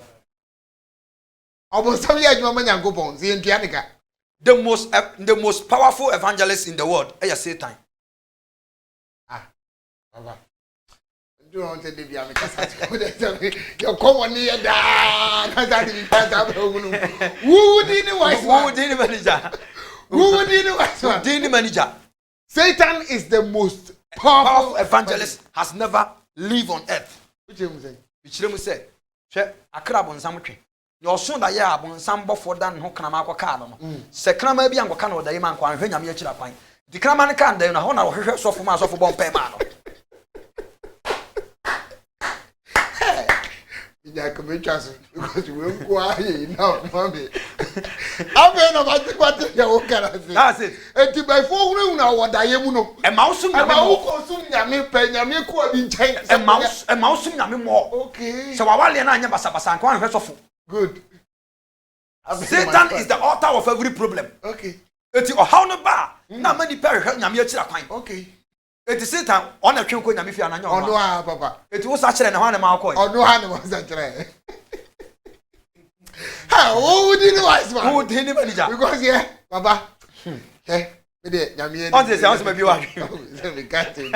The most powerful evangelist in the world is Satan. Baba. You don't want to be a you come on here da. Who did manager? Satan is the most powerful evangelist has never lived on earth. Which you say? Which you say? She akra bonsam twe. Your son da ya bonsam bofo dan ho kanama akwa no. Se kanama bi anko kana odaye man kwa hwe nyame akira kwan. Di kanama ne kan da na ho na hwehwe sofo ma sofo bon pe ma no. Ya come chance because we go ahe now mommy. Amen no ba ti kwate ya wo kara se. That's it. Enti by fo hunu na wodaye mu no. E ma usum nyame. E ma wo ko sum nyame pe nyame ko abi nchen. E ma usum nyame mo. Okay. So wawale na anya basa basa kwa hwe sofo. Good. Satan is the author of every problem. Okay. Eti ohaw no ba na mani pe hwe nyame akira kwan. Okay. Eti Satan on na twe ko nyame fi ananya o. Ono ha papa. Eti wo sa kire na ho na ma akọ. Ono ha na wo sa kire. Ha, who did the wise man? Who did the manager? Because yeah, papa. Eh, me de nyame. On say say me bi wa. We can't do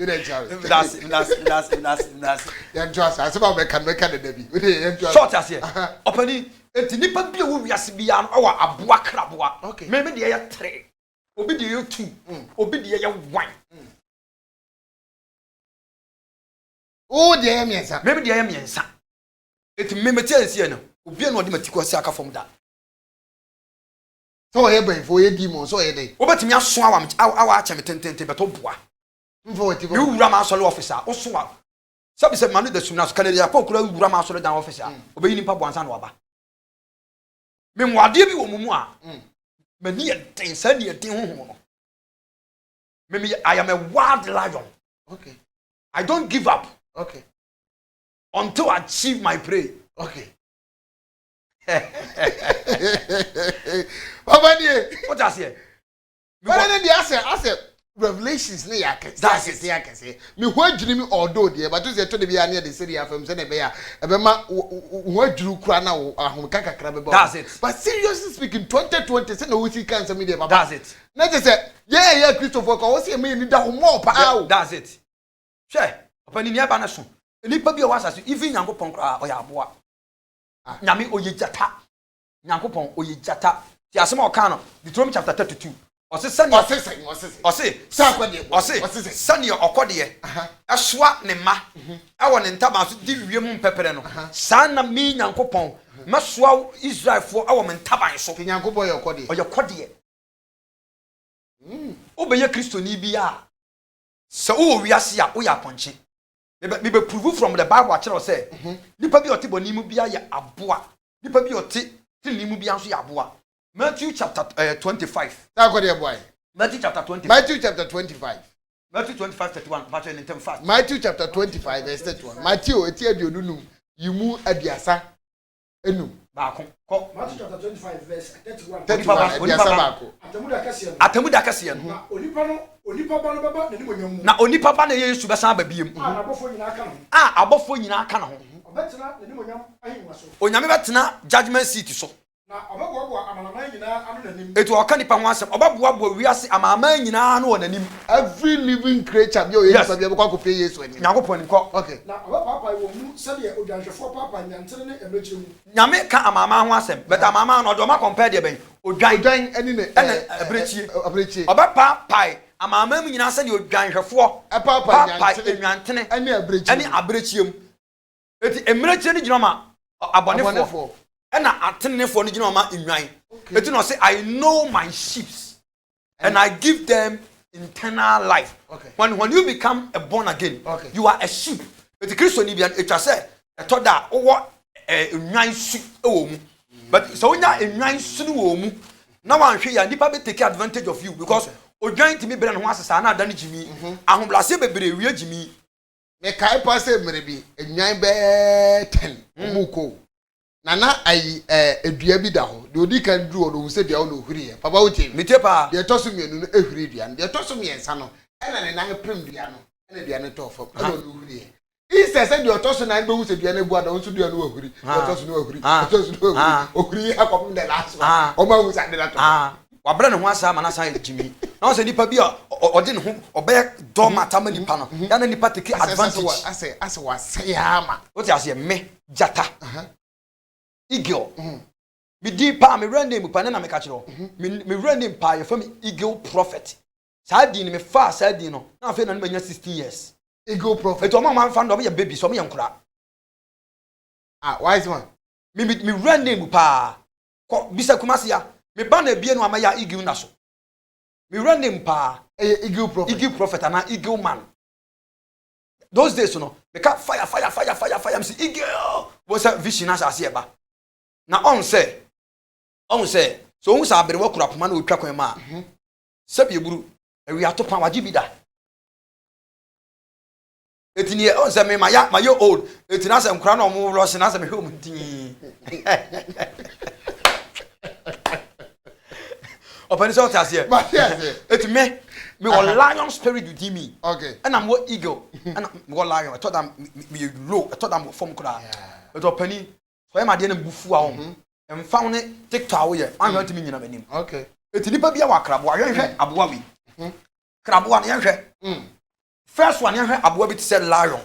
the job. That's. Ya just as about me can the debi. We dey short as here. Opani enti nipa bi wo wiase bi ya no wa aboa kraboa. Okay. Me de ya 3. Obi de ya 2. Obi de ya 1. Oh, de ya miensa. Me de ya miensa. Eti me meti ansie no. Obi na odi matiko si aka fom da. So he ben for ye demon so ye dey. Obetimi aso awa acha me tentente beto boa. Mfo ti bo. You wura ma sole officer. Oso a. Sabi se manu de sumna so Canada pa okura wura ma sole dan officer. Obeyi nipa bo ansa na oba. Me mwade bi wo mumu a. Mani ye den sa ni ye den honhom no. Me I am a wild lion. Okay. I don't give up. Okay. Until I achieve my prey. Okay. Papa die. What I say? But then I say Revelations ne yake. That's it. Yake say. Me ho adwiri mi odo de, but you say to the bia near the city afem say na be ya. E be ma ho adwiri kura na ahom kakakra be ba. That's it. But seriously speaking 2020 say na we see cancer media papa. That's it. Na just say yeah Christopher ko say me ni da ho more pa. That's it. Sure. Papa ni aba na so. Nipa bi o wasa so even Nyankopon kra o ya aboa. Nyame oyejata. Nyankopon oyejata. Ti asem o kan no Deuteronomy chapter 32. Ose sani sani okode esoa ne ma ewo ne ntaba so di wiem mpepere no sa na mi Nyankopon mesoa Israelfo ewo me ntaban so Nyankopon yokode oyekode obeye kristoni bia se wo wiase a wo ya ponche me be prove from the Bible akere say nipa bi ote boni mu bia ya aboa nipa bi ote tini mu bia so ya aboa Matthew chapter 25. Boy. Matthew chapter 25. Matthew chapter 25. Matthew 25:31. Matthew in term fast. Matthew chapter 25 verse 31. Matthew eti aduonu yimu aduasa enum. Baako. Matthew chapter 25 verse 31. 31 aduasa baako. Atamuda kase no. Na onipa ba no baba na ni monyam. Na onipa ba na Yesu besan ba biem. Na abofo nyina aka no. Abofo nyina aka no. Obetena na ni monyam ahimwa so. Onyame betena judgment seat so. Na obegwo amanama It will can nipa ho asem. Obaboa wiase amama nyina no wona nim. Every living creature be o Yes. Yesu be ko akopie Yesu ani. Nyakopon ni ko. Okay. Na papa wo mu se de odwanhwefo papa nyantene ne emrekyere mu. Nyame ka amama ho asem. But amama no do ma compare de ben. Odwan Dan ani ne abrechie. Obapa pai amama mu nyina se de odwanhwefo. Papa enwantene. Ani abrechie. Ani abrechie mu. Eti emrekyere ni gyina ma abonefo. Ena atenefo ni gyina ma enwan. Eti no say I know my sheep and I give them eternal life. Okay. When you become a born again, okay. you are a sheep. Eti Kristo ni bia etwa say etoda owo enwan su ewo mu. But so onya enwan su no wo mu. Na wan hwe ya nipa be take advantage of you because odwan timi bere no ho asesa na ada ne jimi. Ahoblase bebre wie jimi. Me kai pass emre bi enwan be 10 omuko. Nana ayi edua bi da ho. De odi kan duru no se dua no huri e. Papa wote. Mete pa. De toso mienu no ehuri dua. De toso miensa no. Ena ne nan prem dua no. Ena dua ne to fam. Ena no huri e. Instead say de toso nan be hu se dua ne bu ada nso dua no huri. De toso no huri. De toso no huri. Ohuri akopum de last one. O ma hu sa de la to. Wabra ne ho asa mana san jimi. Na o se nipa bi odi ne ho obe do mata ma nipa no. Ya na nipa take advantage. Ase wa say ama. What you say me jata. Eagle. Me di pa me run name pa na me ka kire. Me run name pa ye from Eagle Prophet. Sa di ni me fa sa di no. Na afi na me nya 16 years. Eagle Prophet. Eto ma fa ndo be baby so me yankura. Wise man. Me run name pa. Ko bisa kumasi ya. Me ba na bie no amaya Eagle na so. Me run name pa. Eagle Prophet. Eagle Prophet and Eagle Man. Those days no. Me ka fire. Me say Eagle. Was a vision as asieba. Na on say so hu sa abere wakura poma na otwa kwan ma sabi eburu ewi atopa waji bi da etini on say me ma yo old etina say nkura na omo rush na say me home tin open so tas here etime me o lion spirit within me. Okay. And I'm what eagle and me go lion I thought that me low I thought that form kura but opani so e ma de na bufu a ho emfa ne TikTok wo ye an hwantimi nyina manim. Okay. Eti nipa bia wa krabo ahwehwe aboa wi. Krabo an yehwe. First one yehwe aboa bi to say lion.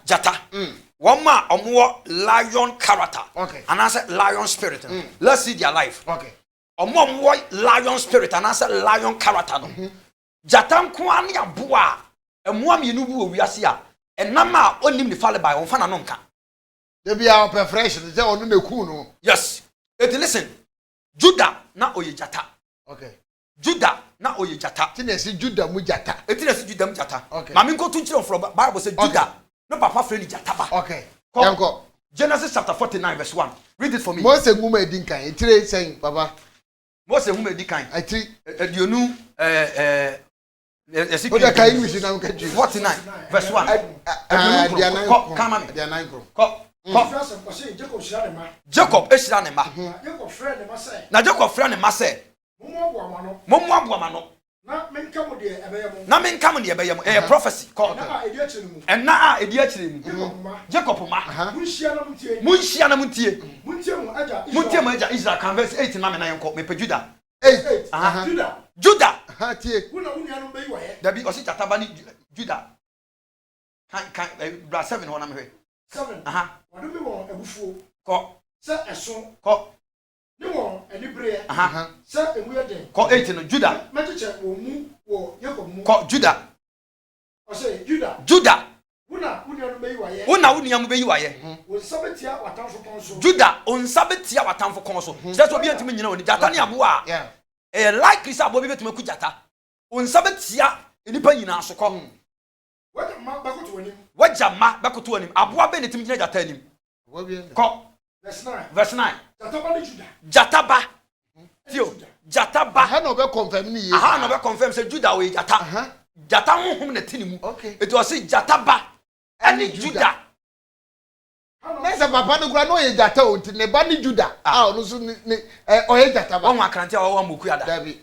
Jata. One ma omo lion character. Okay. And I said lion spirit. Let's see their life. Okay. Omo lion spirit and I said lion character no. Jata nko an ya boa. Emoa me nu bu owiase a enam a onim ni fall by on fa na no nka. They be our preparation. They onu na ku no. Yes. Listen. Judah na oye jata. Okay. Judah na oye jata. Tinesi Judah mu jata. Etinesi Judah mu jata. Okay. Mami nko tunchire from Bible say Judah. No papa friend jata ba. Okay. Yanko. Genesis chapter 49 verse 1. Read it for me. Mose nguma edinkan. Etire saying papa. Mose nguma edikan. Ati eduonu Oda kai English na nka ju. 49 verse 1. Come on. Dia nine kro. Jacob eshira ne ma. Jacob friend ne ma say. Na Jacob friend ne ma say. Momo aboama no. Na menka mo de ebeye mo. Na menka mo de ebeye mo. Prophecy. Na edi akire mu. And na edi akire mu. Jacob ma. Munhia na muntie. Munhia na muntie. Muntie mu aja. Muntie mu aja Israel can verse 8 na me na yenko me pe Judah. 8. Judah. Tie. Kuna unia no beyi wa ye. Dabi osi jataba ni Judah. Kan bra 7 ho na me hwe. 7. Wadu mi won ebufuo. Ko. Se eso. Ko. Ni won enibre. Se emu ye den. Ko 8 no Judah. Mecheche wo mu wo Jacob mu. Ko Judah. O say Judah. Judah. Una unia no beyi wa ye. Una unia mu beyi wa ye. Wo sabetia watanfo kon so. Judah on sabetia watanfo kon so. Se so bi antimi nyina oni jata ne aboa. Yeah. Like Chris abo bi betuma ku jata. On sabetia enipa nyina so ko. Wajama bakoto anim. Wajama bakoto anim. Aboa be ne tim nyina jata anim. Ko. Verse 9. Jataba ni Judah. Jataba. Tio. Jataba. Aha no be confirm ni ye. Aha no be confirm say Judah we jata. Jata honhom na tinimu. Okay. It was say jataba any Judah. Nesa papa no kura no ye jata o nti ne ba ni Judah. No so ni oye jata ba. One akrante wa moku ada. Dabi.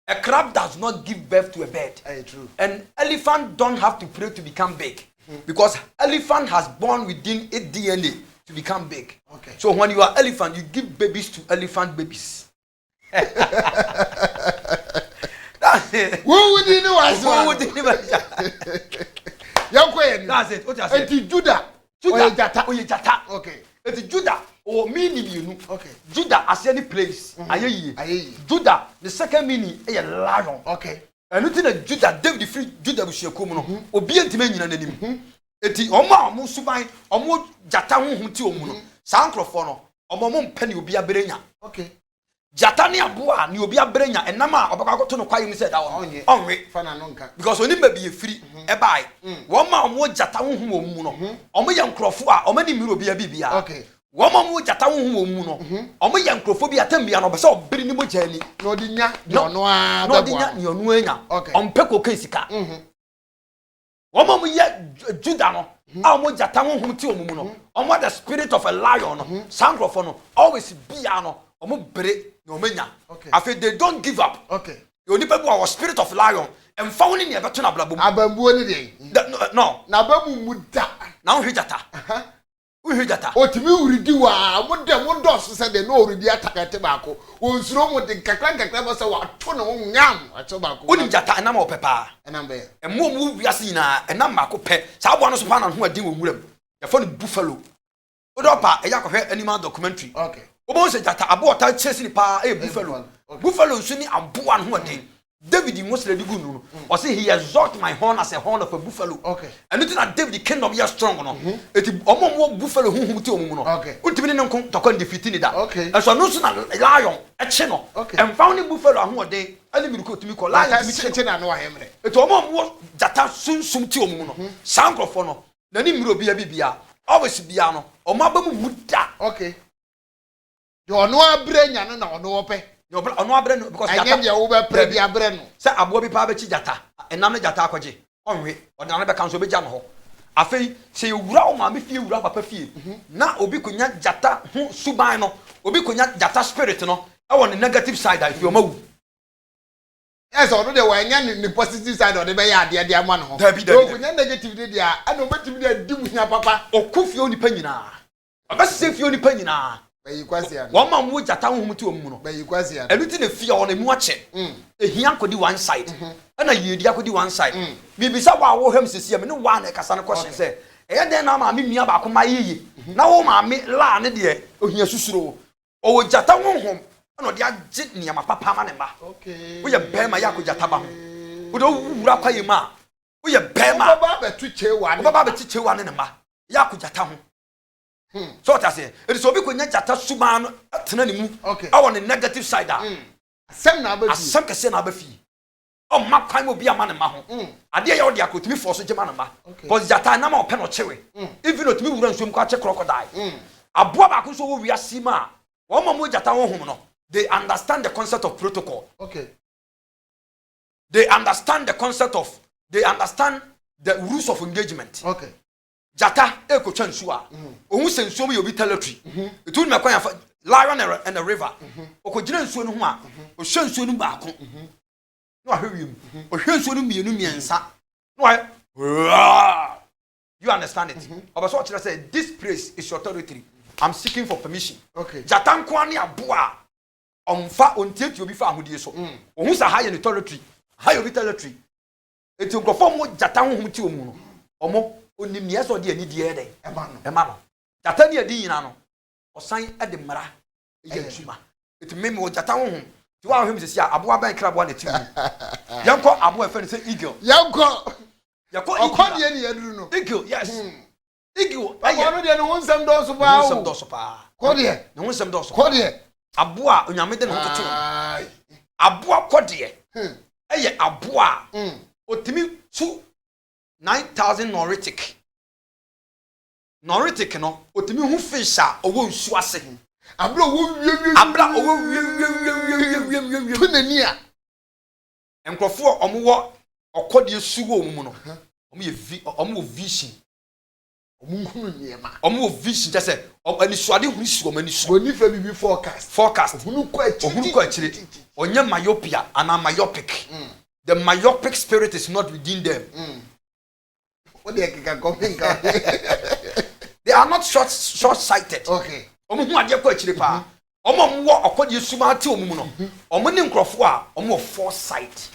A crab does not give birth to a bird. True. An elephant don't have to pray to become big. Because elephant has born within its DNA to become big. Okay. So when you are elephant, you give babies to elephant babies. That's it. Wo wudi ni wazo. Wo wudi ni wazo. Yanko ye ni. That's it. What you say? Enti Judah. Judah jata. Oye jata. Okay. Eti Judah o meaning you. Okay. Judah as any place. Ayeyi. Judah the second meaning is lion. Okay. And you think Judah David free Judah bushekumu no. Obi entime nyina nanim. Eti omo suban omo jata honhom ti omu no. Saa nkrofo no omo mpe ne obi abrenya. Okay. Jata ne aboa ne obi abrenya enam a obaka akoto no kwayem se da wo. Onwe Fana no nka. because oni ma bi efiri e bai. Wo ma omo jata honhom omu no. Omo ye nkrofo a omo ni miro obi abibia. Okay. Wo ma omo jata honhom omu no. Omo ye nkrofo bi atambia no be se obiri ni moja ni. No di nya no a no di nya ni onu anya. Okay. Ompe kokan sika. Wo ma omo ye Judah no. Omo jata honhom ti omu no. Omo the spirit of a lion no. Sankrofo no always bia no. Omo bere no menya. Okay. After they don't give up. Okay. You only people our spirit of lion and found in the better na blabum. Abambuo ni dey. No. Na bamu muda. Now we jata. We jata. Otimi uridi wa mo dos se de no uridi atakate baako. Onsuro mo de kakra bo se wa to no nyam ato baako. Oni jata na ma opepa. Enam be. Emu wiase nyina enam ma ko pe. Sa abo no so pa na ho adin wo wuram. Ya fo no buffalo. Odopa eya ko hwe animal documentary. Okay. Obo se jata abo ta chase ni pa buffalo. Okay. Buffalo nso ni abo an ho adin. David Mosle di gunu no. O say he exalt my horn as a horn of a buffalo. Okay. And it na David kingdom ya strong no. Eti omo mo buffalo hunhum ti omu no. Okay. Utimi ne nko tokon defeat ni da. Okay. And so no so na lion eche no. Okay. And found buffalo ahu odin ani mi ko timi ko lion timi che na no ahemre. Eti omo mo jata sunsum ti omu no. Sankrofo no. Na ni miro bia bibia. Always bia no. Omo abamu muda. Okay. Yo no abrenya no na ono ope. Yo ono abre no because jata. Anya dia wo be pre bia abre no. Say abo bi pa be chi jata. Enam ne jata akwaje. Onwe. Odana ne be kan so be ja no ho. Afei se ewura o ma me fie ewura papa fie. Na obi konya jata ho suban no. Obi konya jata spirit no. E won the negative side if you ma wu. Yes, ono de wanya ni positive side o de be ya ade ama no ho. Dabi. O konya negative de dia, ana obetimi de di munya papa. Okufie onipa nyina. Abase fie onipa nyina. Bayi kwase ya. Wo ma mo jata ho ti omu no. Bayi kwase ya. Enu ti na fie o na mu ache. Ehia kodi one side. Ana yedi akodi one side. Bibisa wa wo hem sisi me ne wa na kasa ne question say. Eye den na ma me nua ba ko ma yiyi. Na wo ma me la ne de ohia susuro. O wo jata honhom. Ana de age niam papa ma ne ma. Okay. Wo ye bema ya ko jata ba ho. Wo do wura kwaye ma. Wo ye bema. Baba be tu chewa ne. Baba be ti chewa ne ma. Ya ko jata ho. So what I say, it is obi konya jata suban atena ne mu. Okay. On the negative side ah. Asem na abafi. Asem kese na abafi. O ma kwan obi ama ne ma ho. Ade ya odi akotumi force gema ne ma. Cause jata na ma ope no chewe. Even otumi wura nsuom kwa che crocodile. Aboa ba ko so wo wiase ma. Wo ma mo jata honhom no. They understand the concept of protocol. Okay. They understand the rules of engagement. Okay. Jata ekotwa nsu a ohun se nsuo mo yobi territory etu ni mekwan ya lion and the river okogire nsuo no ho a o hwe nsuo no baako no ahwewiem o hwe nsuo no mienu miensa no you understand it obaso o kire say this place is your territory. I'm seeking for permission. Okay. Jata nko ani aboa onfa ontietu obi fa ahodie so ohun sa ha ye ne territory ha yobi territory etu nkofo mo jata honhom ti omu no omo onim ne yeso de ani die de ema no jata ne adi nyina no osan ade mara ye ntuma etime me jata honhom ti wa hwem sisi aboa ban krabo na timu yanko aboa fe ne se eagle yanko okode ne yaduru no eagle yes eagle ayo de no wonsam do so ba wonsam do so pa kode ne wonsam do so kode aboa onyame de no toto aboa kode eye aboa otimi tu 9,000 Noritic no otimi hu fish a owo nsu ase abla owo wie tunani a enkrofo omo okode suwo omu no omo vision omunhunu niema omo vision just say ani suade hu su omo ani su oni fa bibi forecast ohunu ko achire onye myopia and myopic the myopic spirit is not within them. They are not short-sighted. Okay. Omo hu ade ko achire pa. Omo wo okodi suma ate omumu no. Omo ne nkrofo a omo foresight.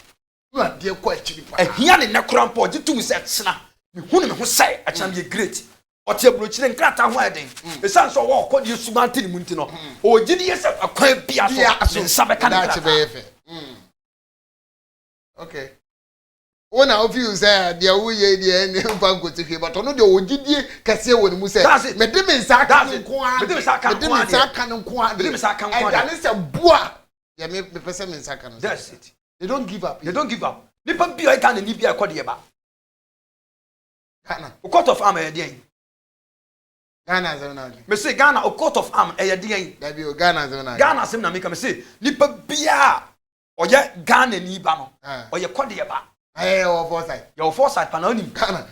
Na de kwa chiri pa. Ehia ne nekora mpo gitum se tsena. Me hunu me ho sai acham ye great. Ote abrochire nkrata ho eden. Esan so wo okodi suma ate ne munti no. O gidi ye se akwan bia so nsabeka na nkrata. Okay. Ona ofi say dia wo ye dia ne mfa nkotu hwe but ono de ogidie kase wo ne mu say me de me nsa aka nko a me de me nsa aka nko a and then say boa ya me pese me nsa aka no. That's it. They don't give up. They don't give up. Nipa bi o kan ni bia akode ba. Ghana. O court of arm e dey. Ghana ze na. Me say Ghana o court of arm e dey. Da bi o Ghana ze na. Ghana sem na me ka me say nipa bia o ye Ghana ni ba no. O ye kode ba. Your foresight. Your foresight pa na onim. Ghana.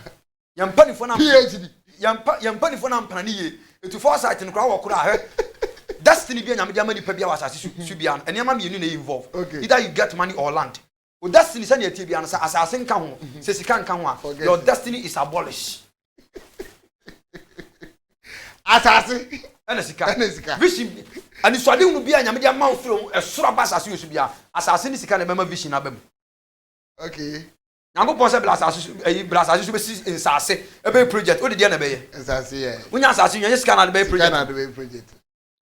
Yampanifo na PhD. Yampanifo na mpana ni ye. Etu foresight no kra wo kra he. Destiny bia nyame dia mani pa bia wasase su bia no. Enema me na involve. Either you get money or land. O destiny say na tie bia no say asase nka ho. Say sika nka ho a. Your destiny is abolished. Asase. Ena sika. Vision. Ani so ade unu bia nyame dia ma ofro esoro ba asase yo su bia. Asase ni sika na be ma vision na bam. Okay. Nango pon se blasa su be si insase e be project o de dia na be ye. Insase ye. Unya asase nyen sika na be project. Sika na be project.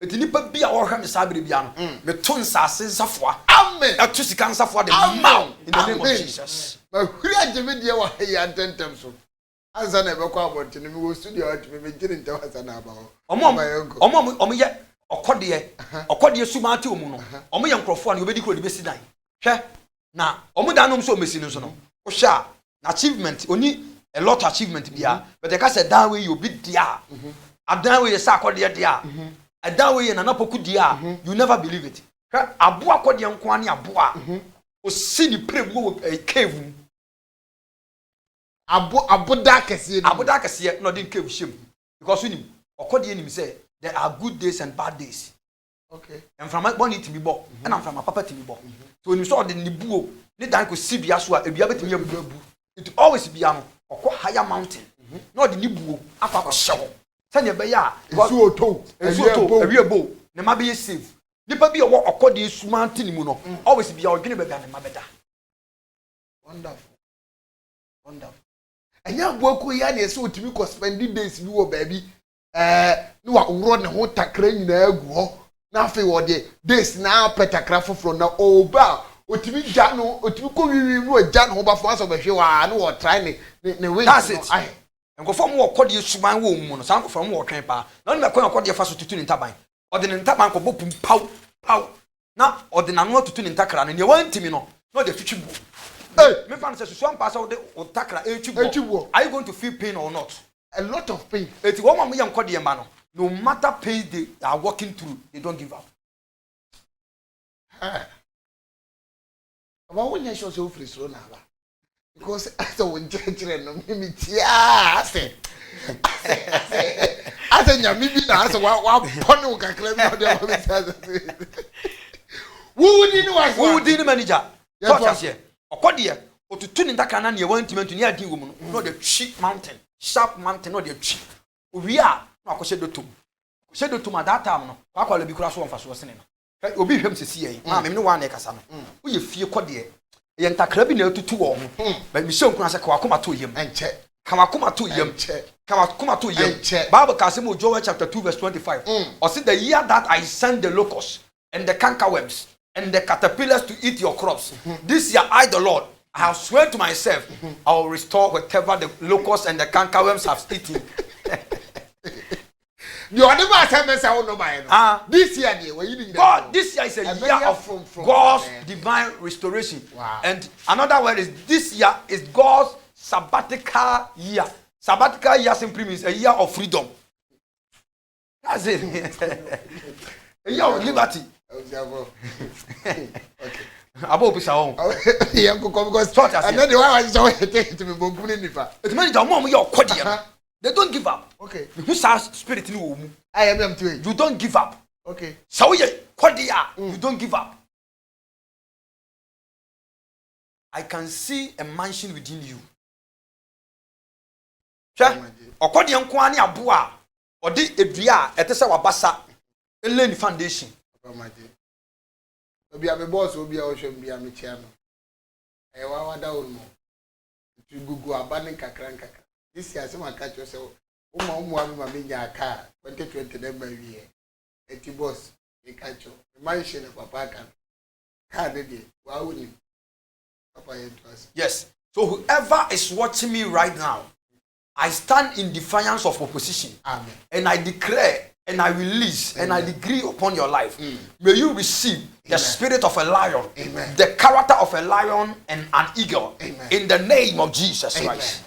Eti nipa bia wo hwa me sabere bia no. Me to insase nsafoa. Amen. E to sika nsafoa de ma in the name of Jesus. Ma huri ageme dia wa ya tentem so. Anza na be kwa abonte no me wo studio at me gire nta wasa na aba ho. Omo ye okode suma ate omu no. Omo ye nkrofo na obedi kro de besi dan. Hwe na omo dan no so mesi no so no. Wo hwa na achievement oni a lot achievement bia but they can say that way you be dia. Adan we say akode dia. Adan we na napoku dia. You never believe it. Hwe abo akode nko ane abo a. O si ni prem wo cave. Aboda kese no din cave shim because we okode enim say there are good days and bad days. Okay. And from my bonny to be bo and I'm from my papa to be bo. So when you saw the nibuo, ni dan ko sibia so a ebia betimi abu. It always be am okọ higher mountain. No the nibuo afa ko hyew. Sanya be ya esu oto ewie bo ne ma be safe. Nipa bi owo okode esu mountain mu no always be ya odwene be ga ne ma beda. Wonderful. Anya aboku ya na ese otimi ko spend days bi wo baabi no wa wuro ne ho takra nyina agu ho na afi wo de days na petakra foforo na oba otimi ja no otimi ko wiwi no ja no ba fo aso be hwe wa na wo try ne way. That's it. Nkofo mo okode suman wo mu no san nkofo mo wo twen pa na no mekọ okode fa so tutu ni ntaban ode ni ntaban ko bopum paw na ode na no tutu ni ntakra na ne wantimi no no de twitwi bu. Hey, me fan say so am pass ode otakra echubo. Are you going to feel pain or not? A lot of pain. Eti wo ma mo yam kode ma no. No matter pain they are walking through, they don't give up. About when you show so free slow now. Because after when children no me tia say. I said ya me bi na so wa pon ka claim no dey. Who did manager? What here? Okode otutu ni ndaka na ne wantimantu ni adin wo mu no the tree mountain, sharp mountain no the tree. Owi a no akose dotum. Akose dotum at that time no. Akwala bi kura so wonfa so sene no. Obi hwem sesi yi. Ma me ne wa na ekasa no. Wo ye fie kode ye ntakra bi na atutu wo ho. Ba mi se nkuna se kwa koma to yem. Enche. Kama koma to yem. Kama koma to yem. Bible ka say mo Joel chapter 2 verse 25. Or say the year that I send the locusts and the cankerworms and the caterpillars to eat your crops. This year I the Lord I have sworn to myself I will restore whatever the locusts and the cankerworms have eaten. You are never say me say no buy. This year God, this year is a year of God's divine restoration. Wow. And another word is this year is God's sabbatical year. Sabbatical year simply means a year of freedom. That's it. A year of liberty. Okay. Abo bisa on. Yeah, because and then the one I saw it to me bokuni nifa. It means that mom you okodi. They don't give up. Okay. Who says spirit ni wo mu? I am them to You don't give up. Okay. So you kodia, you don't give up. I can see a mansion within you. Sure. Okodi nko ani abo a odi edua etese wabasa eleni foundation. Pamaji. Obi a me boss obi a ohwe mbi a me chia no. E wa wada wo mo. Tu gugu abane kakran kakra. This year some catch yourself. Umu abi ma me nya aka 2020 dem ba wie. Eti boss e catch you. Man she ne papa kan. Ka de dey. Wa woni. Papa ye to us. Yes. So whoever is watching me right now, I stand in defiance of opposition. Amen. And I declare and I release and I decree upon your life. May you receive the spirit of a lion, the character of a lion and an eagle. In the name of Jesus Christ.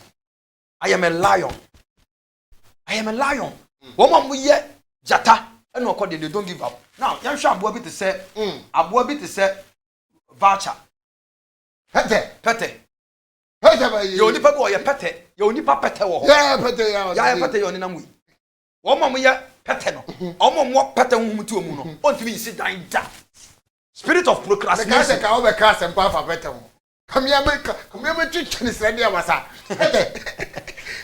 I am a lion. I am a lion. Woman we jata and no they don't give up. Now, yan sha aboa bi to say voucher. Pete. Yo nipa bo ye pete. Yo nipa pete wo ho. Yeah, pete ya. Ya pete yo ni na mu. Woman we pete no. Omo mo pete hu mutu omu no. Ontimi sit down da. Spirit of procrastination. Ka obe ka sempa fa pete ho. Come here me twitwa ni srade amasa.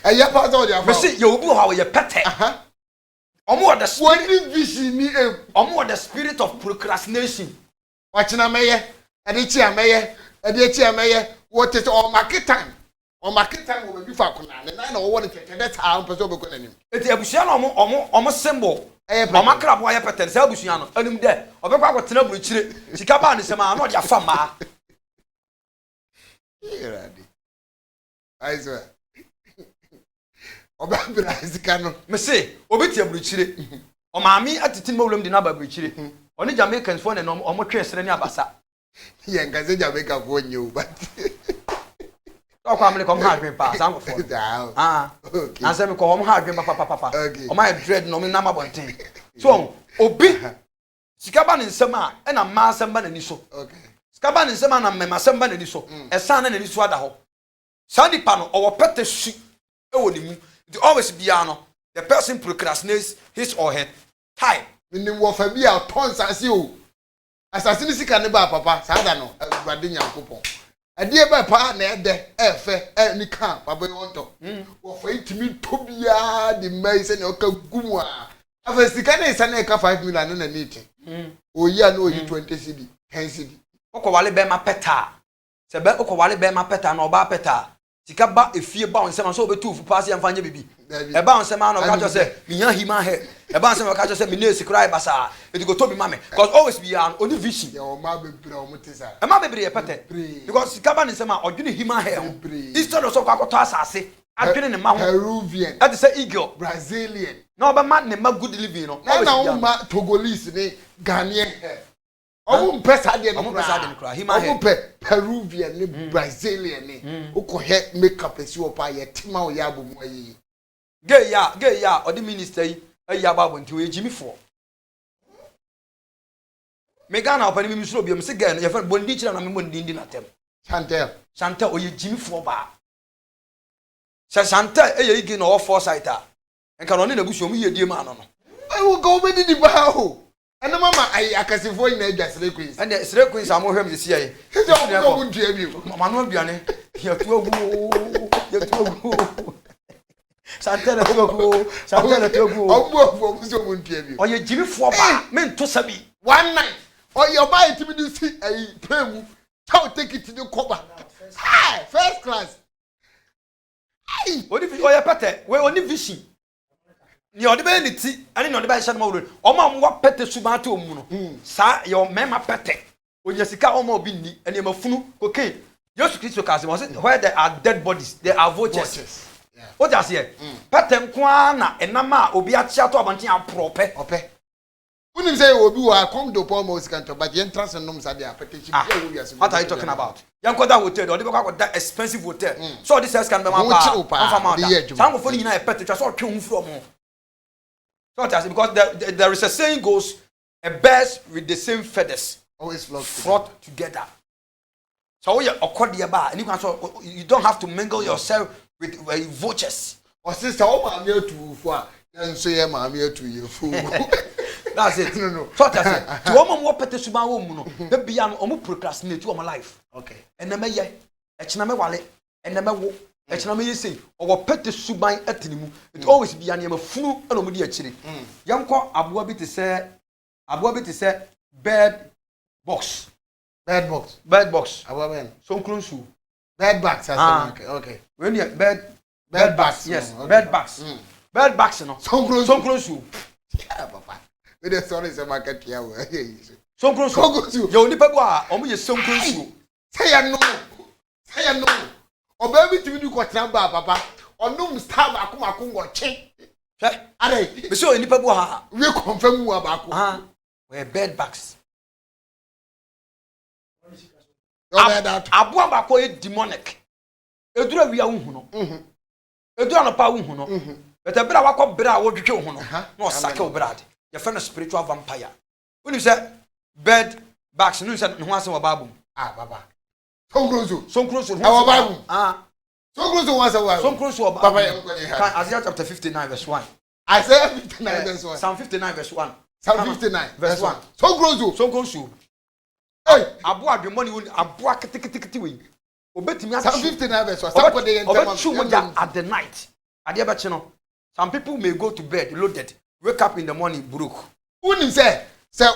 Eya pa so dia fa. Me say yo obi ho ye pete. Omo the spirit vision ni em. Omo the spirit of procrastination. Wachina meye, ade chi ameye, ade chi ameye, what is all market time? On market time will be for kuna. Na wo won tete that how person be kuna nim. Eti abusua na omo symbol. Omo krabo aye pete say abusua no. Anim de, obekwa akotena buru chire. Sika ba ne sema na odi afa ma. Iradi. Aizo. Oba bra sika no. Me say, obeti buru chire. O maami atiti mo wulum di na ba buru chire. Oni Jamaicans for na omo twe sere ni abasa. Ye ngaze Jamaica for nyu but. O kwa mle kom ha adwen pa sango for. Okay. Na say me ko om ha adwen papa. O my dread no me na mabonten. So, obi sika ba ne nsem a e na ma nsem ba na ni so. Okay. Sika ba ne nsem a na mema nsem ba na ni so. E san na ni so ada ho. Sandi pa no o pete su e wo ni mu. It always be ano. The person procrastinates his or her time. Minim wo fa bi a ton sase o. Asase ni sika ne ba papa, sada no, Awurade Nyankopon. Ade ba pa na ede efe ni kan papa yonto. Wo fa itimi tobia de mai se ne o ka gumu a. Afa sika na isa na ka 5 million na niti. Oyi a na oyi 20 cedi, 10 cedi. Okowale be ma peta. Se be okowale be ma peta na oba peta. Sika ba efie ba on se ma so obetu fu pass yam fanye bibi. E ba on se ma na ka jo se minya hima he. E ba on se ma ka jo se mi na sikrai basa. E go to bi mame because always be an only vision. Ya o ma bebre o mutisa. E ma bebre e pete. Because sika ba ni se ma odwene hima he. Instead of so kwa to asase. Adwene ne ma ho. Peruvian. That is a eagle. Brazilian. No ba man ne ma good living no. Na o ma Togolese ni Ghanaian. Omo pesa de no kra. Hima he. Omo Peruvian ni Brazilian ni. Ukohe makeup esi opa ye tima o ya bomu ayi. Gay ya or the minister ayi ababo nti we jimi for. Me Ghana opani mi misro bi am se gay no ye fa bondi chira na me bondi ndi na tem. Chantel oye jimi for ba. Chantel eye igi no foresight a. Enka no ne na busu omu ye die ma no no. I will go with the ba o. And mama I akasifo ina edwa sere queens. And the sere queens am hwem this year. He don't go buntu abi. Mama no aduane. Ya tu agu. Santana togo. Omo so buntu abi. Oye jimi fo ba. Me nto sabi. One night. Or your buy it me see a pemu. How take it to the cover. Ah, first class. Ai. Oye pete. We oni vision. Ni odi be ni ti ani ni odi be hye na mawuro o ma mwa pete subate omu no sa yo mema pete onya sika o ma obi ni ani mafunu okay Jesus Christ ka say where there are dead bodies there are vultures. Yeah. What just here pete nko na enama obi achi ato abanten aprope ope unim say obi wa come do poor most canto but the entrance and nom say they are petition. What are you talking about? Yanko that hotel odi be kwa that expensive hotel so this else can be ma pa some of you na pete twa so twe hu from mo. Because there is a saying goes, a birds with the same feathers always flock together. So you don't have to mingle yourself with vultures. Or sister, oh, I'm here to for and say I'm here to you fool. That's it. No. So that's it. To woman what pete suba wo mu no, be bia no omo procrastinate to my life. Okay. And na me ye, e china me wale, and na me wo. Echina me say, o pete suban atinimu. It always be an funu and omudi achiri. Yanko aboa bi te se bed box. Bed box. Bed box. Ababen. Sonkron su. Bed box. Okay. When you Bed box. box. Yes. Okay. Bed box. Bed box no. Sonkron su. Yeah, papa. We the story say market here. Sonkron su. Yo nipa bo a omo ye sonkron su. Say ya no. Oba bi timi du kwatra ba papa. Onum star ba kuma kungo che. Are. Me say nipa bo ha. We confirm mu abako. We bed box. Aboa ba ko e demonic. Edura wi a wo hu no. Edura no pa wo hu no. But a bra wakọ bra wo dwetwe ho no. Na osake obra de. Ye fe no spiritual vampire. Uni say bed box no say no asem oba Baba. Sonkronso. Sonkronso. Oba Sonkronso was a while. Sonkronso oba. Papa. Isaiah chapter 59 verse 1. Isaiah 59 verse 1. Psalm 59 verse 1. Psalm 59 verse 1. Sonkronso. Hey, aboa dwemoni woni aboa ketekete we. Obetimi ase. Psalm 59 verse 1. Some dey enter at the night. Ade be che no. Some people may go to bed loaded, wake up in the morning broke. Unim say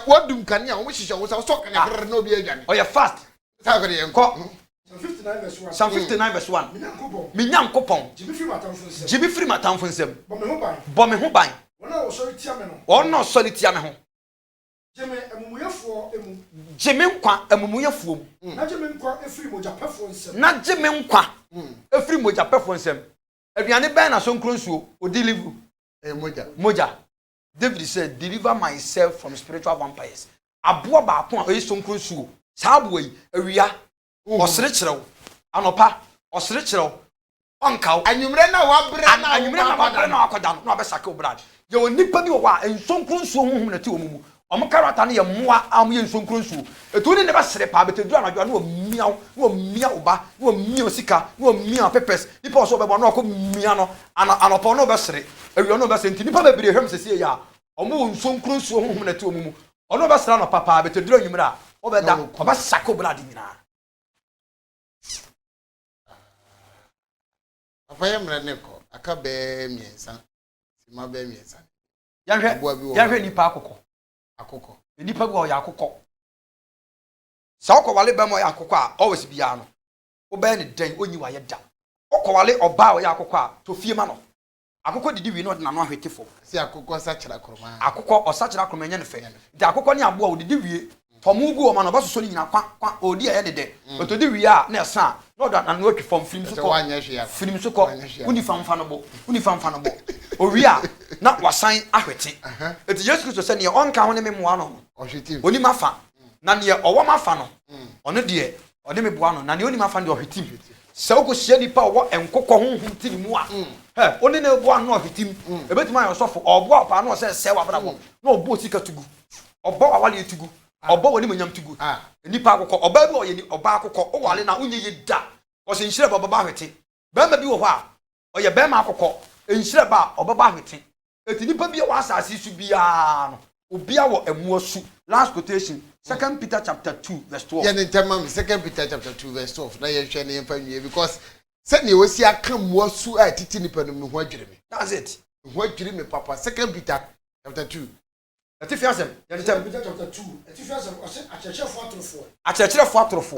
wodum kan ya wo hihye wo so kan ya no bi adwane. Oh, you fast. Sa ko dey enko. Psalm 59 verse 1. Psalm 59 verse 1. Minyankopon. Jibi free matamfo nsem. Bo me ho ban. Wona wo sori tia me no. Ono sori tia me ho. Jeme amumuyefo emu. Jeme nkwa amumuyefo mu. Na jeme nkwa efiri mojapefo nsem. Na jeme nkwa efiri mojapefo nsem. Aduane ben na sonkron suo o deliver moja. David said, deliver myself from spiritual vampires. Aboa ba ko a sonkron suo. Saa aboa yi awia osere kirew anopa osere kirew onkaw anwumre na wabre na akoda no abesake obrad ye onipa bi wo a ensonkron suo honhom na ti omumu omo karata no ye moa am ye ensonkron suo etu ne ba sere pa betedu anadwo no mia oba no mia sika no mia pepes nipa oso be bo no mia no anopa no be sere awia no be sere nipa be bire hwem sese ya omo ensonkron suo honhom na ti omumu ono be sere no papa betedu anwumra obeda oba sake obrad nyina. Afaya mreneko aka be miensa sima be miensa yanhwe nipa akokọ nipa go ya akokọ sa okowale be mo ya akokọ a always bia no wo be ne den onyi wa ye da okowale oba o ya akokọ a to fie ma no akokọ didi wi no de na no ahwetefo si akokọ sa kira kroma akokọ osa kira kroma nya ne fe de akokọ ne abo a wo didi wi Fomugu o ma no ba soso ni nyina kwa odi aye dede otodi wi a na esa no da na no atwi fom film so ko film so ko uniform fa no bo owi a na wasan ahwete eti Yesu Kristo se ne onka ho ne memoa no ohwetim oni mafa na ne owo mafa no ono de ode meboa no na ne oni mafa de ohwetim se wo ko hia nipa wo enkokọ honhom tiri mu a oni na eboa no ohwetim ebetuma ya osofo oboa pa no se wa brabo na obo sika tugu obo awale tugu obo woni manyam tugu nipa akokọ oba bi o ye oba akokọ o wale na unye ye da o se nhire baba ba hwete ba ma bi wo ho a o ye ba ma akokọ nhire ba obaba hwete eti nipa bi wa asase su bia no obi a wo emu asu last quotation 2 Peter chapter 2 verse 12 ye ne tamam 2 Peter chapter 2 verse 12 na ye hwe ne yemfa nwie because se ne wosi aka mu asu a titi nipa no me ho adwire me that's it ho adwire me papa 2 Peter chapter 2 Atifiasem, ye chapter 2. Atifiasem, o se achechefo atrofo. Achechefo atrofo.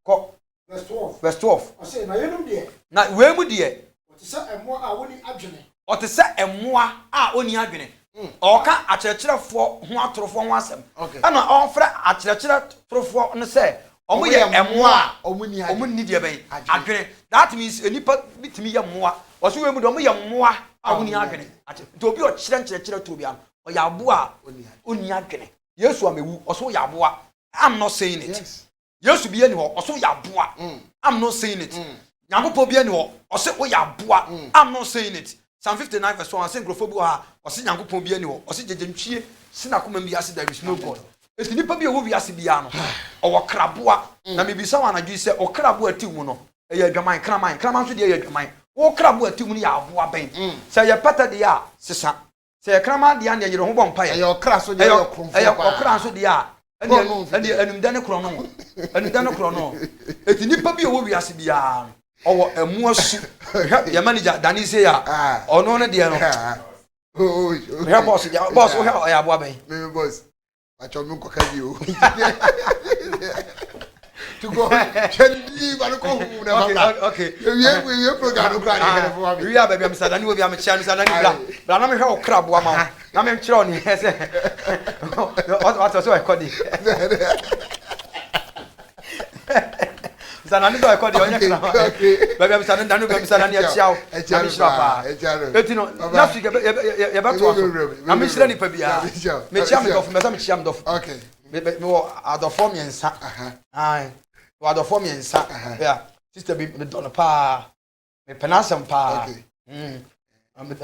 Ko verse 12. O se na yenum de. Na wemu de. O te se emo a woni adwene. O te se emoa a oni adwene. O ka achechefo ho atrofo ho asem. Ana o fra achechefo no se omo ye emoa omo ni de ben adwene. That means enipa bitimi ye emoa. O se wemu de omo ye emoa a woni adwene. To obi o chire to bia Oyaboa oni adwene Yesu amewu oso yaboa I'm not saying it Yesu bi eni ho oso yaboa I'm not saying it Nyankopon bi eni ho oso oyaboa I'm not saying it Psalm 59 verse 1 say grofo bi ha oso Nyankopon bi eni ho oso jejentwie sina koma bi ase there is no God esi nipa bi e wo wi ase bia no owo kraboa na me bi sa wana dwi se o kraboa ti mu no e ya adwaman kraman so de ya adwaman wo kraboa ti mu no ya aboa ben se ya pata de ya sesa se krama dia ne yere ho bɔ mpa ye okra so dia okra so dia ene enumdane kro no eti nipa bi owo wiase bia owo emu asu ya manager dani say ya ono ne de no boss wo ya aboa ben me boss Achomi ko ka bi o. To go. Shendi ba ko hu na ba. Okay. We program no kra ni for me. We are baby Mr. Dani we am chia Mr. Dani bla. Bla na me hwe o crab wa ma. Na me kire oni say. What so record. Mr. Dani do record onye kra. Baby Mr. Dani baby Mr. Dani chia o. Na me shira pa. Etino na fi ye ba to aso. Na me shira ni pa bia. Me chia me dof me me chia me dof. Okay. Me adofo mi ensa. Ai. Wa adofo mi ensa. Yeah. Sister be me don pa. Me penasem pa. Okay. Me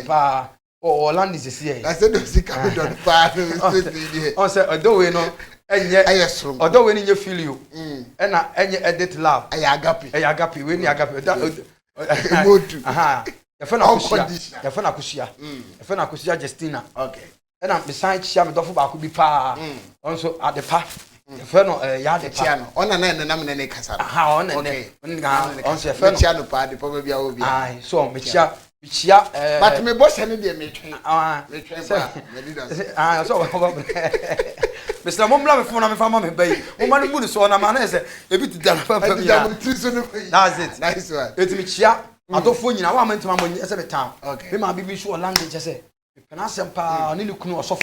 pa. O land is here. I said do sika me don pa no sister. On say odo we no enye Ayesrum. odo we ni nye feel you. E na enye edit love. Ayagapi. E agape we ni agape. Emotu. Aha. Ya fe na kusia. Ya fe na kusia. Ya fe na kusia Justina. Okay. E na me sign chia me dofo ba ko bi pa. On so adepa. Ya fe no ya adepa. Chiano. Ona na na me ne kasa. Aha on ne. On say fe no. Chiano pa de pa bia obi. Ai so me chia But me boss any dey me twen. Me twen pa. Me leaders. Ah so Mr. Mombla me phone na me fama me bay. Mo man mu so na man say e bi tidana pa pa bi. That's it. Nice one. Eti me chia adofo nyina wa man tima mo say me town. Okay. Me ma bibi so landing che say. Me pena sempa ni kunu osof.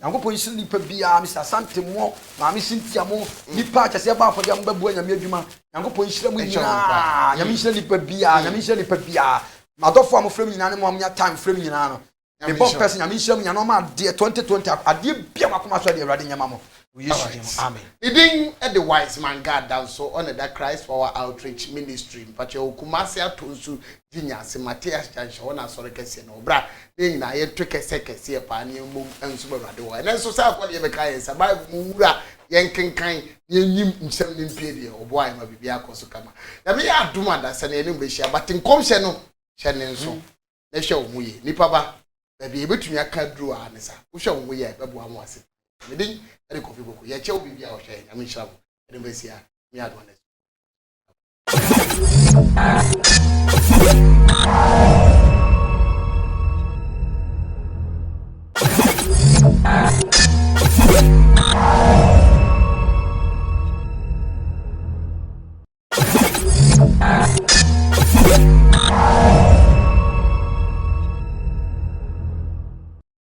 Yankopon yisi nipa bia Mr. Sante mo ma me sintia mo nipa che say ba afode am babu anyame adwuma. Yankopon yisira mu nyina. Nyame yisira nipa bia, nyame yisira nipa bia. Adofo am frame nyina ne mo amnya time frame nyina no. The boss person nyame yisira mu nyina no ma de 2020 ade bia makoma so de Awurade nyama mo. We use amen. Leading at the wise man God down so on that Christ Power Outreach Ministry. But you kumasi atonsu jinya se Matthias Jansha ona sori kese no bra. Ni na ye tweke sekese pa ni mum enso Awurade wo. Na so sa akwade ye beka ye sa Bible mu wura ye nkenkan ye nyim nsem ni mpie de obo ayi ma bibia akoso kama. Na me ya aduma da se na enu be hia but nkomhye no hye ne nso. Na hye wo mu ye. Nipa ba bia betumi aka duru a ne sa. Wo hye wo mu ye bebo amu ase. Leading at the coffee book. Yeah, check will be our share. I mean, shall we? Me had one.